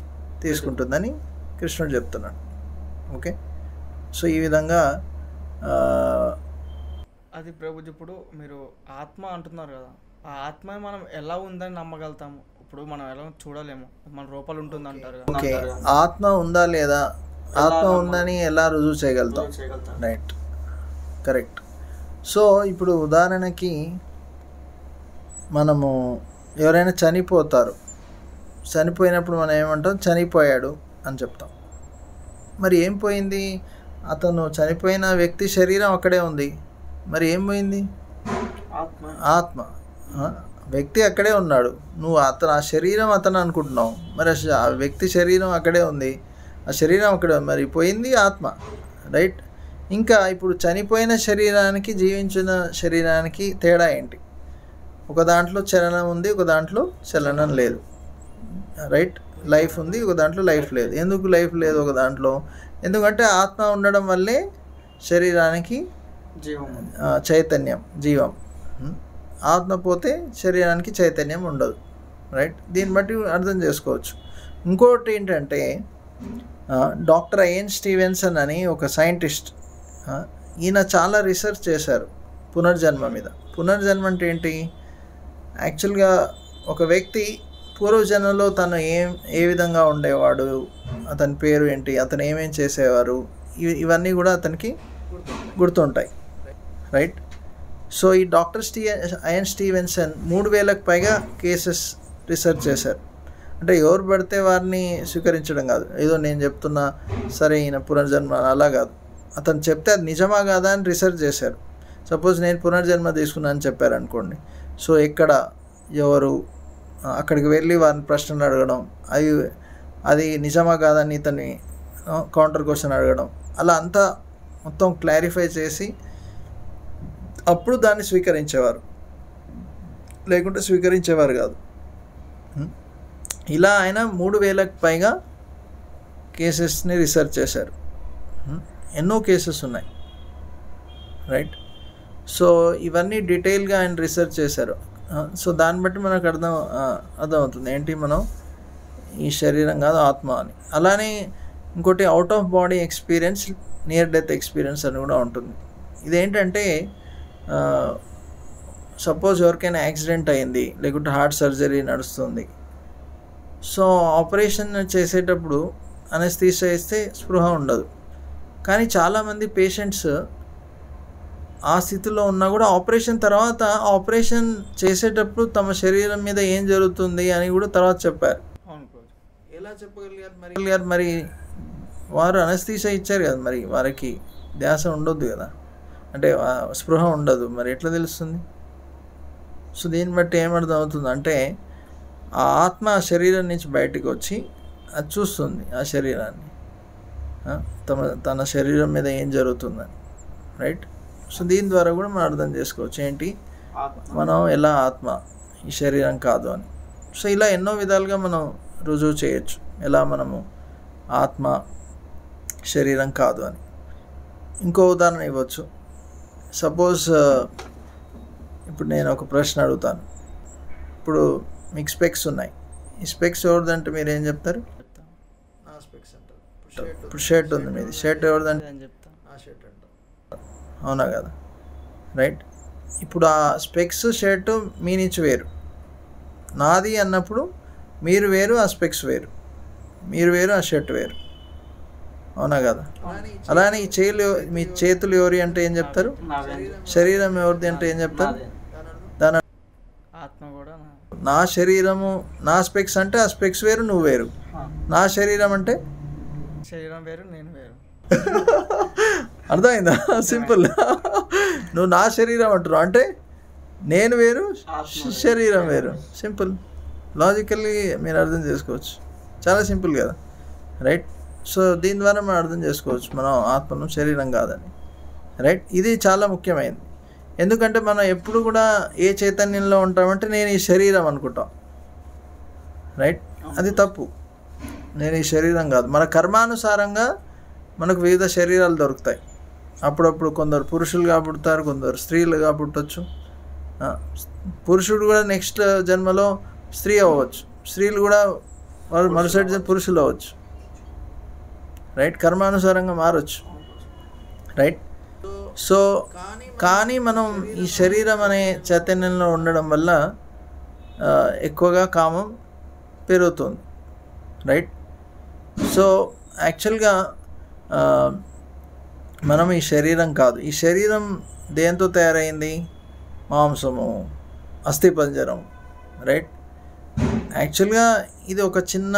తీసుకుంటుందని కృష్ణుడు చెప్తున్నాడు. ఓకే, సో ఈ విధంగా అది ప్రభుజీ, ఇప్పుడు మీరు ఆత్మ అంటున్నారు కదా, ఆ ఆత్మ మనం ఎలా ఉందని నమ్మగలుగుతాము? ఇప్పుడు మనం ఎలా చూడలేము, మన రూపాలు ఉంటుంది అంటారు. ఓకే, ఆత్మ ఉందా లేదా, ఆత్మ ఉందని ఎలా రుజువు చేయగలుగుతాం? Right, correct. సో ఇప్పుడు ఉదాహరణకి మనము ఎవరైనా చనిపోతారు, చనిపోయినప్పుడు మనం ఏమంటాం? చనిపోయాడు అని చెప్తాం. మరి ఏం పోయింది? అతను చనిపోయిన వ్యక్తి శరీరం అక్కడే ఉంది, మరి ఏం పోయింది? ఆత్మ. వ్యక్తి అక్కడే ఉన్నాడు, నువ్వు ఆ శరీరం అతను అనుకుంటున్నావు, మరి ఆ వ్యక్తి శరీరం అక్కడే ఉంది, ఆ శరీరం అక్కడే ఉంది, మరి పోయింది ఆత్మ, రైట్? ఇంకా ఇప్పుడు చనిపోయిన శరీరానికి జీవించిన శరీరానికి తేడా ఏంటి? ఒక దాంట్లో చలనం ఉంది, ఒక దాంట్లో చలనం లేదు, రైట్? లైఫ్ ఉంది, ఒక దాంట్లో లైఫ్ లేదు. ఎందుకు లైఫ్ లేదు ఒక దాంట్లో? ఎందుకంటే ఆత్మ ఉండడం వల్లే శరీరానికి చైతన్యం, జీవం. ఆత్మ పోతే శరీరానికి చైతన్యం ఉండదు, రైట్. దీన్ని బట్టి అర్థం చేసుకోవచ్చు. ఇంకోటి ఏంటంటే డాక్టర్ ఐఎన్ స్టీవెన్సన్ అని ఒక సైంటిస్ట్, ఈయన చాలా రీసెర్చ్ చేశారు పునర్జన్మ మీద. పునర్జన్మ అంటే ఏంటి? యాక్చువల్గా ఒక వ్యక్తి పూర్వజన్మలో తను ఏ విధంగా ఉండేవాడు, అతని పేరు ఏంటి, అతను ఏమేం చేసేవారు, ఇవన్నీ కూడా అతనికి గుర్తుంటాయి, రైట్. సో ఈ డాక్టర్ ఐఎన్ స్టీవెన్సన్ 3000కు పైగా కేసెస్ రీసెర్చ్ చేశారు. అంటే ఎవరు పడితే వారిని స్వీకరించడం కాదు, ఏదో నేను చెప్తున్నా సరే ఈయన పునర్జన్మ అలా కాదు. అతను చెప్తే అది నిజమా కాదా అని రీసెర్చ్ చేశారు. సపోజ్ నేను పునర్జన్మ తీసుకున్నాను అని చెప్పారనుకోండి, సో ఎక్కడ, ఎవరు, అక్కడికి వెళ్ళి వారిని ప్రశ్నలు అడగడం, అది నిజమా కాదని ఇతన్ని కౌంటర్ క్వశ్చన్ అడగడం, అలా అంతా మొత్తం క్లారిఫై చేసి అప్పుడు దాన్ని స్వీకరించేవారు, లేకుంటే స్వీకరించేవారు కాదు. ఇలా ఆయన 3000కు పైగా కేసెస్ని రీసెర్చ్ చేశారు. ఎన్నో కేసెస్ ఉన్నాయి, రైట్. సో ఇవన్నీ డీటెయిల్గా ఆయన రీసెర్చ్ చేశారు. సో దాన్ని బట్టి మనకు అర్థమవుతుంది ఏంటి, మనం ఈ శరీరం కాదు ఆత్మ అని. అలానే ఇంకోటి out of body experience, near death experience అని కూడా ఉంటుంది. ఇదేంటంటే సపోజ్ ఎవరికైనా యాక్సిడెంట్ అయింది, లేకుంటే హార్ట్ సర్జరీ నడుస్తుంది. సో ఆపరేషన్ చేసేటప్పుడు అనస్థీసియా ఇస్తే స్పృహ ఉండదు. కానీ చాలామంది పేషెంట్స్ ఆ స్థితిలో ఉన్నా కూడా ఆపరేషన్ తర్వాత, ఆపరేషన్ చేసేటప్పుడు తమ శరీరం మీద ఏం జరుగుతుంది అని కూడా తర్వాత చెప్పారు. ఎలా చెప్పగలిగారు? మరి వారు అనస్థీసియా ఇచ్చారు కదా, మరి వారికి ధ్యాస ఉండొద్దు కదా, అంటే స్పృహ ఉండదు, మరి ఎట్లా తెలుస్తుంది? సో దీన్ని బట్టి ఏమర్థం అవుతుంది అంటే ఆ ఆత్మ ఆ శరీరం నుంచి బయటకు వచ్చి అది చూస్తుంది ఆ శరీరాన్ని, తన శరీరం మీద ఏం జరుగుతుందని, రైట్. సో దీని ద్వారా కూడా మనం అర్థం చేసుకోవచ్చు ఏంటి, మనం ఎలా ఆత్మ ఈ శరీరం కాదు అని. సో ఇలా ఎన్నో విధాలుగా మనం రుజువు చేయొచ్చు ఎలా మనము ఆత్మ శరీరం కాదు అని. ఇంకో ఉదాహరణ ఇవ్వచ్చు. సపోజ్ ఇప్పుడు నేను ఒక ప్రశ్న అడుగుతాను. ఇప్పుడు మీకు స్పెక్స్ ఉన్నాయి, ఈ స్పెక్స్ ఎవరిదంటే మీరు ఏం చెప్తారు? నా స్పెక్స్ అంటారు. ఇప్పుడు షర్ట్ ఉంది మీది, షర్ట్ ఎవరిదంటే ఆ షర్ట్ అంటారు, అవునా కదా, రైట్. ఇప్పుడు ఆ స్పెక్స్ షర్టు మీ నుంచి వేరు, నాది అన్నప్పుడు మీరు వేరు, ఆ స్పెక్స్ వేరు, మీరు వేరు, ఆ షర్ట్ వేరు, అవునా కదా. అలానే ఈ మీ చేతులు ఎవరి అంటే ఏం చెప్తారు? శరీరం ఎవరిది అంటే ఏం చెప్తారు? దాని ఆత్మ కూడా నా శరీరము, నా స్పెక్స్ అంటే ఆ స్పెక్స్ వేరు, నువ్వు వేరు. నా శరీరం అంటే శరీరం వేరు, నేను వేరు. అర్థమైందా? సింపుల్. నువ్వు నా శరీరం అంటున్నావు అంటే నేను వేరు, శరీరం వేరు. సింపుల్. లాజికల్లీ మీరు అర్థం చేసుకోవచ్చు, చాలా సింపుల్ కదా, రైట్. సో దీని ద్వారా మనం అర్థం చేసుకోవచ్చు మనం ఆత్మను శరీరం కాదని, రైట్. ఇది చాలా ముఖ్యమైనది. ఎందుకంటే మనం ఎప్పుడు కూడా ఏ చైతన్యంలో ఉంటామంటే నేను ఈ శరీరం అనుకుంటాం, రైట్. అది తప్పు. నేను ఈ శరీరం కాదు. మన కర్మానుసారంగా మనకు వివిధ శరీరాలు దొరుకుతాయి. అప్పుడప్పుడు కొందరు పురుషులుగా పుడతారు, కొందరు స్త్రీలుగా పుట్టవచ్చు. పురుషుడు కూడా నెక్స్ట్ జన్మలో స్త్రీ అవ్వచ్చు, స్త్రీలు కూడా వారు మరుసటి పురుషులు అవ్వచ్చు, రైట్. కర్మానుసారంగా మారచ్చు, రైట్. సో కానీ మనం ఈ శరీరం అనే చైతన్యంలో ఉండడం వల్ల ఎక్కువగా కామం పెరుగుతుంది, రైట్. సో యాక్చువల్గా మనం ఈ శరీరం కాదు. ఈ శరీరం దేంతో తయారైంది? మాంసము, అస్థిపంజరం, రైట్. యాక్చువల్గా ఇది ఒక చిన్న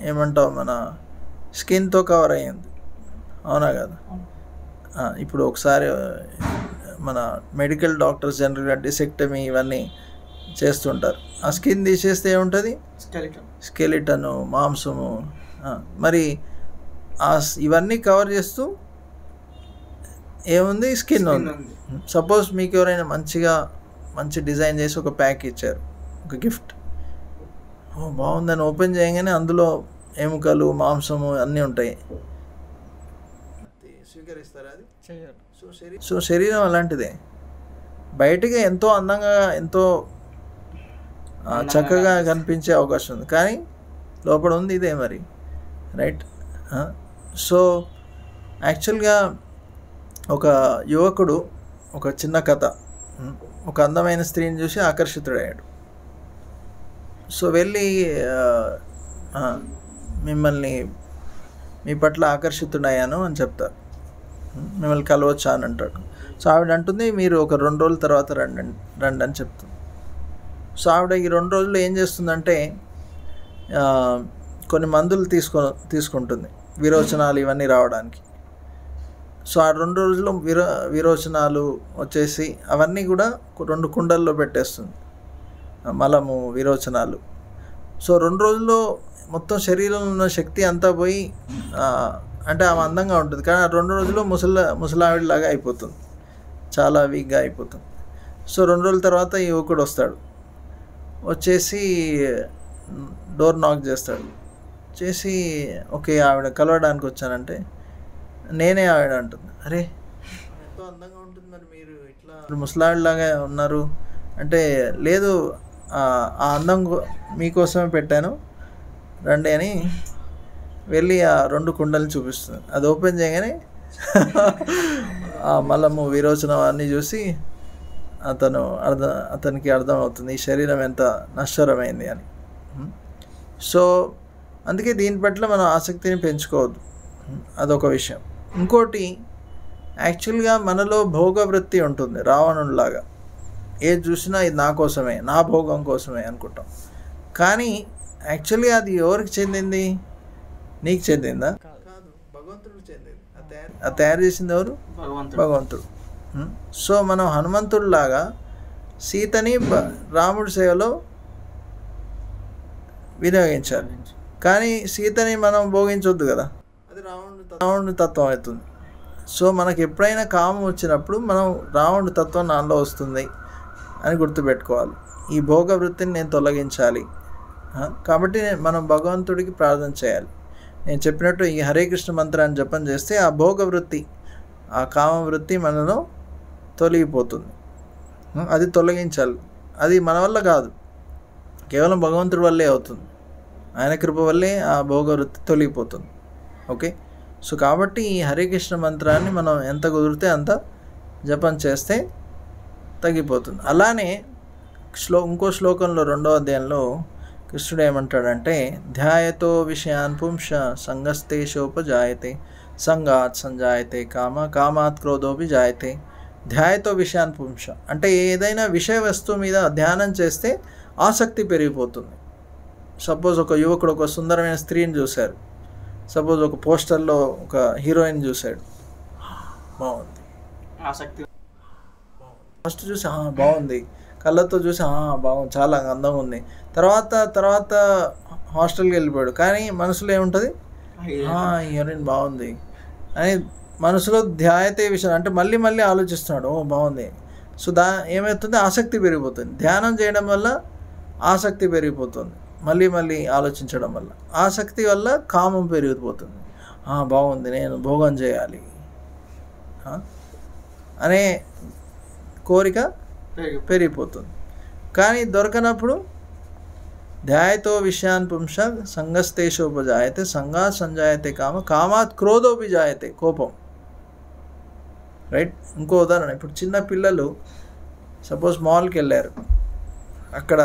ఏమంటావు మన స్కిన్తో కవర్ అయ్యింది, అవునా కదా. ఇప్పుడు ఒకసారి మన మెడికల్ డాక్టర్స్ జనరల్గా డిసెక్టమీ ఇవన్నీ చేస్తుంటారు. ఆ స్కిన్ తీసేస్తే ఏముంటుంది? స్కెలిటను, మాంసము. మరి ఇవన్నీ కవర్ చేస్తూ ఏముంది? స్కిన్ ఉంది. సపోజ్ మీకు ఎవరైనా మంచి డిజైన్ చేసి ఒక ప్యాక్ ఇచ్చారు, ఒక గిఫ్ట్, బాగుందని ఓపెన్ చేయగానే అందులో ఎముకలు, మాంసము అన్నీ ఉంటాయి, స్వీకరిస్తారా? అది చేయరు. సో శరీరం అలాంటిదే. బయటగా ఎంతో అందంగా, ఎంతో చక్కగా కనిపించే అవకాశం ఉంది, కానీ లోపల ఉంది ఇదే మరి, రైట్. సో యాక్చువల్గా ఒక యువకుడు, ఒక చిన్న కథ, ఒక అందమైన స్త్రీని చూసి ఆకర్షితుడయ్యాడు. సో వెళ్ళి మిమ్మల్ని మీ పట్ల ఆకర్షితుడయ్యాను అని చెప్తారు, మిమ్మల్ని కలవచ్చా అని అంటాడు. సో ఆవిడ అంటుంది మీరు ఒక 2 రోజుల తర్వాత రండి అని చెప్తుంది. సో ఆవిడ ఈ 2 రోజులు ఏం చేస్తుందంటే కొన్ని మందులు తీసుకుంటుంది విరోచనాలు ఇవన్నీ రావడానికి. సో ఆ 2 రోజులు విరోచనాలు వచ్చేసి అవన్నీ కూడా 2 కుండల్లో పెట్టేస్తుంది, మలము విరోచనాలు. సో 2 రోజుల్లో మొత్తం శరీరంలో ఉన్న శక్తి అంతా పోయి అంటే ఆమె అందంగా ఉంటుంది, కానీ ఆ 2 రోజుల్లో ముసలావిడిలాగా అయిపోతుంది, చాలా వీక్గా అయిపోతుంది. సో 2 రోజుల తర్వాత ఈ యువకుడు వస్తాడు, వచ్చేసి డోర్ నాక్ చేస్తాడు, చేసి ఓకే ఆవిడ కలవడానికి వచ్చానంటే నేనే ఆవిడ అంటుంది. అరే ఎంతో అందంగా ఉంటుంది, మరి మీరు ఇట్లా ముసలావిడిలాగా ఉన్నారు అంటే, లేదు ఆ అందం మీకోసమే పెట్టాను రండి అని వెళ్ళి ఆ 2 కుండల్ని చూపిస్తుంది. అది ఓపెన్ చేయగానే ఆ మలము విరోచనం అన్నీ చూసి అతనికి అర్థమవుతుంది ఈ శరీరం ఎంత నశ్వరమైంది అని. సో అందుకే దీని పట్ల మనం ఆసక్తిని పెంచుకోవద్దు, అదొక విషయం. ఇంకోటి యాక్చువల్గా మనలో భోగవృత్తి ఉంటుంది, రావణుడిలాగా ఏది చూసినా ఇది నా కోసమే, నా భోగం కోసమే అనుకుంటాం. కానీ యాక్చువల్లీ అది ఎవరికి చెందింది? నీకు చెందిందా? కాదు, భగవంతుడికి చెందింది. అది తయారు చేసింది ఎవరు? భగవంతుడు. సో మనం హనుమంతుడిలాగా సీతని రాముడి సేవలో వినియోగించాలి, కానీ సీతని మనం భోగించవద్దు కదా, అది రావణుడి తత్వం అవుతుంది. సో మనకు ఎప్పుడైనా కామం వచ్చినప్పుడు మనం రావణుడి తత్వం నాలో వస్తుంది అని గుర్తుపెట్టుకోవాలి. ఈ భోగ వృత్తిని నేను తొలగించాలి, కాబట్టి మనం భగవంతుడికి ప్రార్థన చేయాలి. నేను చెప్పినట్టు ఈ హరే కృష్ణ మంత్రాన్ని జపం చేస్తే ఆ భోగ వృత్తి, ఆ కామ వృత్తి మనలో తొలగిపోతుంది. అది తొలగించాలి, అది మన వల్ల కాదు, కేవలం భగవంతుడి వల్లే అవుతుంది, ఆయన కృప వల్లే ఆ భోగ వృత్తి తొలగిపోతుంది. ఓకే, సో కాబట్టి ఈ హరే కృష్ణ మంత్రాన్ని మనం ఎంత కుదిరితే అంత జపం చేస్తే తగ్గిపోతుంది. అలానే ఇంకో శ్లోకంలో 2వ అధ్యాయంలో కృష్ణుడు ఏమంటాడంటే, ధ్యాయతో విషయాన్ పుంస సంగస్తేషోపజాయతే సంగాత్ సంజాయతే కామాత్ క్రోధోపి జాయతే. ధ్యాయతో విషయాన్ పుంస అంటే ఏదైనా విషయ వస్తువు మీద ధ్యానం చేస్తే ఆసక్తి పెరిగిపోతుంది. సపోజ్ ఒక యువకుడు ఒక సుందరమైన స్త్రీని చూశారు, సపోజ్ ఒక పోస్టర్లో ఒక హీరోయిన్ చూశాడు, బాగుంది, ఆసక్తి ఫస్ట్ చూసి బాగుంది, కళ్ళతో చూసి బాగుంది, చాలా అందంగా ఉంది. తర్వాత హాస్టల్కి వెళ్ళిపోయాడు, కానీ మనసులో ఏముంటుంది, హీరోయిన్ బాగుంది అని మనసులో ధ్యాయతే విషయం అంటే మళ్ళీ ఆలోచిస్తున్నాడు, బాగుంది. సో ఏమవుతుంది, ఆసక్తి పెరిగిపోతుంది. ధ్యానం చేయడం వల్ల ఆసక్తి పెరిగిపోతుంది, మళ్ళీ ఆలోచించడం వల్ల ఆసక్తి వల్ల కామం పెరిగిపోతుంది. బాగుంది, నేను భోగం చేయాలి అనే కోరిక పెరిగిపోతుంది. కానీ దొరకనప్పుడు ధ్యాయతో విషయాన్ పుంస సంగస్తేషోపజాయతే సంగాత్ సంజాయతే కామాత్ క్రోధోపి జాయతే, కోపం. రైట్. ఇంకో ఉదాహరణ, ఇప్పుడు చిన్న పిల్లలు సపోజ్ మాల్కి వెళ్ళారు, అక్కడ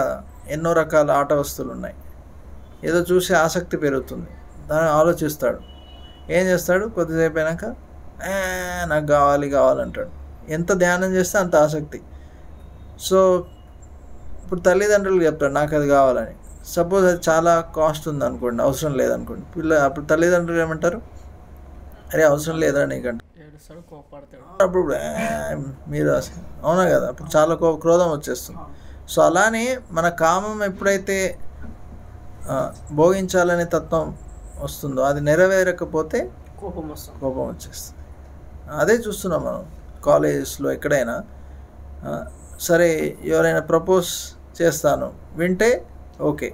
ఎన్నో రకాల ఆట వస్తువులు ఉన్నాయి, ఏదో చూసి ఆసక్తి పెరుగుతుంది, దాన్ని ఆలోచిస్తాడు, ఏం చేస్తాడు, కొద్దిసేపు అయినాక నాకు కావాలంటాడు. ఎంత ధ్యానం చేస్తే అంత ఆసక్తి. సో ఇప్పుడు తల్లిదండ్రులు చెప్తాడు నాకు అది కావాలని, సపోజ్ అది చాలా కాస్ట్ ఉంది అనుకోండి, అవసరం లేదనుకోండి, అప్పుడు తల్లిదండ్రులు ఏమంటారు, అరే అవసరం లేదా నీకంటే, అప్పుడు మీరు అవునా కదా, అప్పుడు చాలా క్రోధం వచ్చేస్తుంది. సో అలానే మన కామం ఎప్పుడైతే భోగించాలనే తత్వం వస్తుందో అది నెరవేరకపోతే కోపం వచ్చేస్తుంది. అదే చూస్తున్నాం మనం కాలేజెస్లో ఎక్కడైనా, సరే ఎవరైనా ప్రపోజ్ చేస్తాను వింటే ఓకే,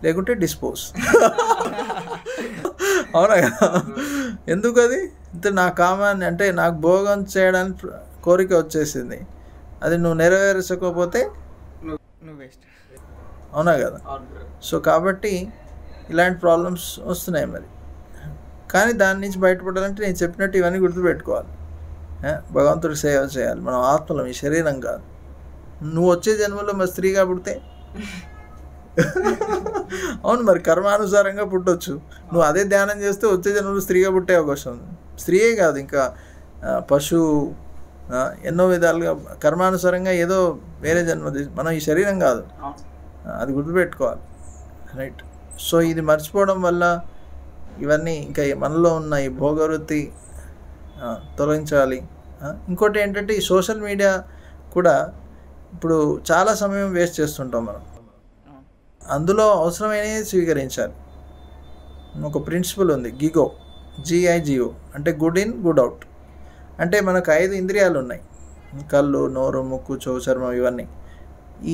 లేకుంటే డిస్పోజ్. అవునా కదా, ఎందుకు అది ఇంత నా కామాన్ని అంటే నాకు భోగం చేయడానికి కోరిక వచ్చేసింది, అది నువ్వు నెరవేర్చకపోతే అవునా కదా? అవును బ్రో. సో కాబట్టి ఇలాంటి ప్రాబ్లమ్స్ వస్తున్నాయి మరి. కానీ దాని నుంచి బయటపడాలంటే నేను చెప్పినట్టు ఇవన్నీ గుర్తుపెట్టుకోవాలి. భగవంతుడికి సేవ చేయాలి. మనం ఆత్మలం, ఈ శరీరం కాదు. నువ్వు వచ్చే జన్మలో మరి స్త్రీగా పుడితే అవును మరి కర్మానుసారంగా పుట్టొచ్చు. నువ్వు అదే ధ్యానం చేస్తే వచ్చే జన్మలో స్త్రీగా పుట్టే అవకాశం ఉంది. స్త్రీయే కాదు, ఇంకా పశువు, ఎన్నో విధాలుగా కర్మానుసారంగా ఏదో వేరే జన్మ మనం ఈ శరీరం కాదు. అది గుర్తుపెట్టుకోవాలి. రైట్. సో ఇది మర్చిపోవడం వల్ల ఇవన్నీ ఇంకా మనలో ఉన్న ఈ భోగవృత్తి తొలగించాలి. ఇంకోటి ఏంటంటే ఈ సోషల్ మీడియా కూడా ఇప్పుడు చాలా సమయం వేస్ట్ చేస్తుంటాం మనం. అందులో అవసరమైనవి స్వీకరించాలి. ఒక ప్రిన్సిపల్ ఉంది, GIGO, అంటే గుడ్ ఇన్ గుడ్ అవుట్. అంటే మనకు 5 ఇంద్రియాలు ఉన్నాయి, కళ్ళు, నోరు, ముక్కు, చెవు, చర్మం, ఇవన్నీ.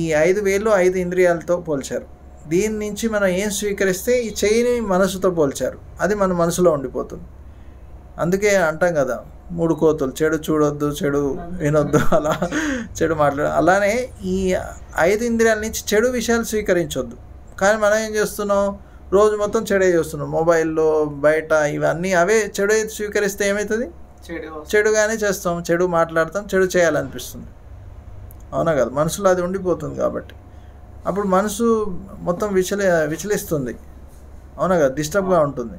ఈ 5 వేలు 5 ఇంద్రియాలతో పోల్చారు. దీని నుంచి మనం ఏం స్వీకరిస్తే ఈ చెయ్యిని మనసుతో పోల్చారు, అది మన మనసులో ఉండిపోతుంది. అందుకే అంటాం కదా, 3 కోతులు, చెడు చూడొద్దు, చెడు వినొద్దు, అలా చెడు అలానే ఈ 5 ఇంద్రియాల నుంచి చెడు విషయాలు స్వీకరించొద్దు. కానీ మనం ఏం చేస్తున్నాం, రోజు మొత్తం చెడే చేస్తున్నాం. మొబైల్లో, బయట ఇవన్నీ అవే చెడు స్వీకరిస్తే ఏమవుతుంది, చెడుగానే చేస్తాం, చెడు మాట్లాడతాం, చెడు చేయాలనిపిస్తుంది. అవునా కదా? మనసులో అది ఉండిపోతుంది. కాబట్టి అప్పుడు మనసు మొత్తం విచలిస్తుంది. అవునా కదా? డిస్టర్బ్గా ఉంటుంది.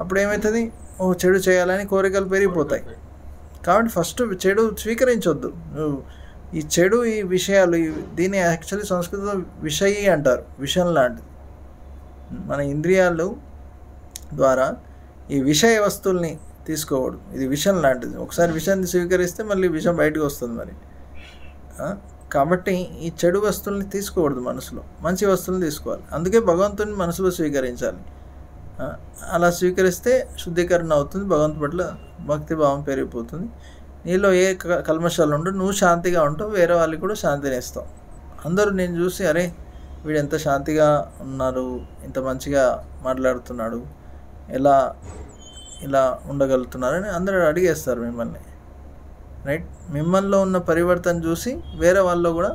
అప్పుడు ఏమవుతుంది, చెడు చేయాలని కోరికలు పెరిగిపోతాయి. కాబట్టి ఫస్ట్ చెడు స్వీకరించొద్దు. ఈ చెడు, ఈ విషయాలు, దీన్ని యాక్చువల్లీ సంస్కృతంలో విషయి అంటారు, విషం లాంటిది. మన ఇంద్రియాలు ద్వారా ఈ విషయ వస్తువుల్ని తీసుకోకూడదు. ఇది విషం లాంటిది. ఒకసారి విషాన్ని స్వీకరిస్తే మళ్ళీ విషం బయటకు వస్తుంది మరి. కాబట్టి ఈ చెడు వస్తువుల్ని తీసుకోకూడదు మనసులో, మంచి వస్తువులు తీసుకోవాలి. అందుకే భగవంతుని మనసులో స్వీకరించాలి. అలా స్వీకరిస్తే శుద్ధీకరణ అవుతుంది, భగవంతు పట్ల భక్తి భావం పెరిగిపోతుంది. నీలో ఏ కల్మషాలు ఉండవు, నువ్వు శాంతిగా ఉంటావు, వేరే వాళ్ళకి కూడా శాంతిని ఇస్తావు. అందరూ నేను చూసి, అరే వీడు ఎంత శాంతిగా ఉన్నారు, ఇంత మంచిగా మాట్లాడుతున్నాడు, ఇలా ఉండగలుగుతున్నారని అందరూ అడిగేస్తారు మిమ్మల్ని. రైట్. మిమ్మల్ని ఉన్న పరివర్తన చూసి వేరే వాళ్ళలో కూడా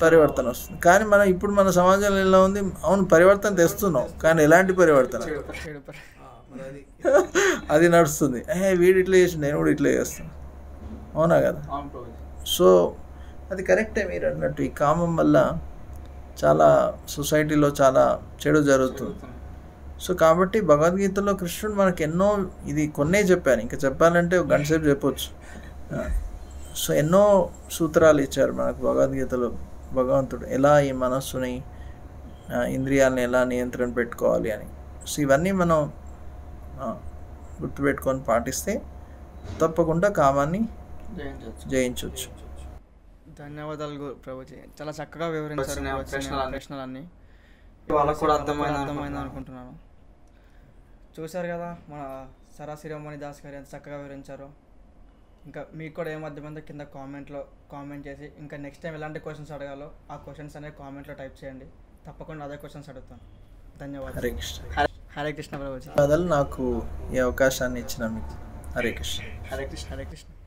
పరివర్తన వస్తుంది. కానీ మనం ఇప్పుడు మన సమాజంలో ఎలా ఉంది, అవును పరివర్తన తెస్తున్నాం, కానీ ఎలాంటి పరివర్తన, అది నడుస్తుంది. వీడు ఇట్లా చేసి నేను కూడా ఇట్లా చేస్తాను. అవునా కదా? సో అది కరెక్టే మీరు అన్నట్టు. ఈ కామం వల్ల చాలా సొసైటీలో చాలా చెడు జరుగుతుంది. సో కాబట్టి భగవద్గీతలో కృష్ణుడు మనకు ఎన్నో, ఇది కొన్నే చెప్పాను, ఇంకా చెప్పాలంటే ఒక గంట సేపు చెప్పొచ్చు. సో ఎన్నో సూత్రాలు ఇచ్చారు మనకు భగవద్గీతలో భగవంతుడు, ఎలా ఈ మనస్సుని, ఇంద్రియాలని ఎలా నియంత్రణ పెట్టుకోవాలి అని. సో ఇవన్నీ మనం గుర్తుపెట్టుకొని పాటిస్తే తప్పకుండా కామాన్ని జయించవచ్చు. ధన్యవాదాలు ప్రభుజీ, చాలా చక్కగా వివరించారు ప్రశ్నలన్నీ. వాళ్ళకు కూడా అర్థమైంది అనుకుంటున్నాను. చూశారు కదా మన సరాశిరోమణి దాస్ గారు ఎంత చక్కగా వివరించారో. ఇంకా మీకు కూడా ఏం అర్థమైందో కింద కామెంట్ చేసి, ఇంకా నెక్స్ట్ టైం ఎలాంటి క్వశ్చన్స్ అడగాలో ఆ క్వశ్చన్స్ అనేవి కామెంట్లో టైప్ చేయండి. తప్పకుండా అదే క్వశ్చన్స్ అడుగుతాను. ధన్యవాదాలు. హరే కృష్ణ. హరే కృష్ణ ప్రభుజీ. ధన్యవాదాలు నాకు ఈ అవకాశాన్ని ఇచ్చిన మీకు. హరే కృష్ణ. హరే కృష్ణ. హరే కృష్ణ.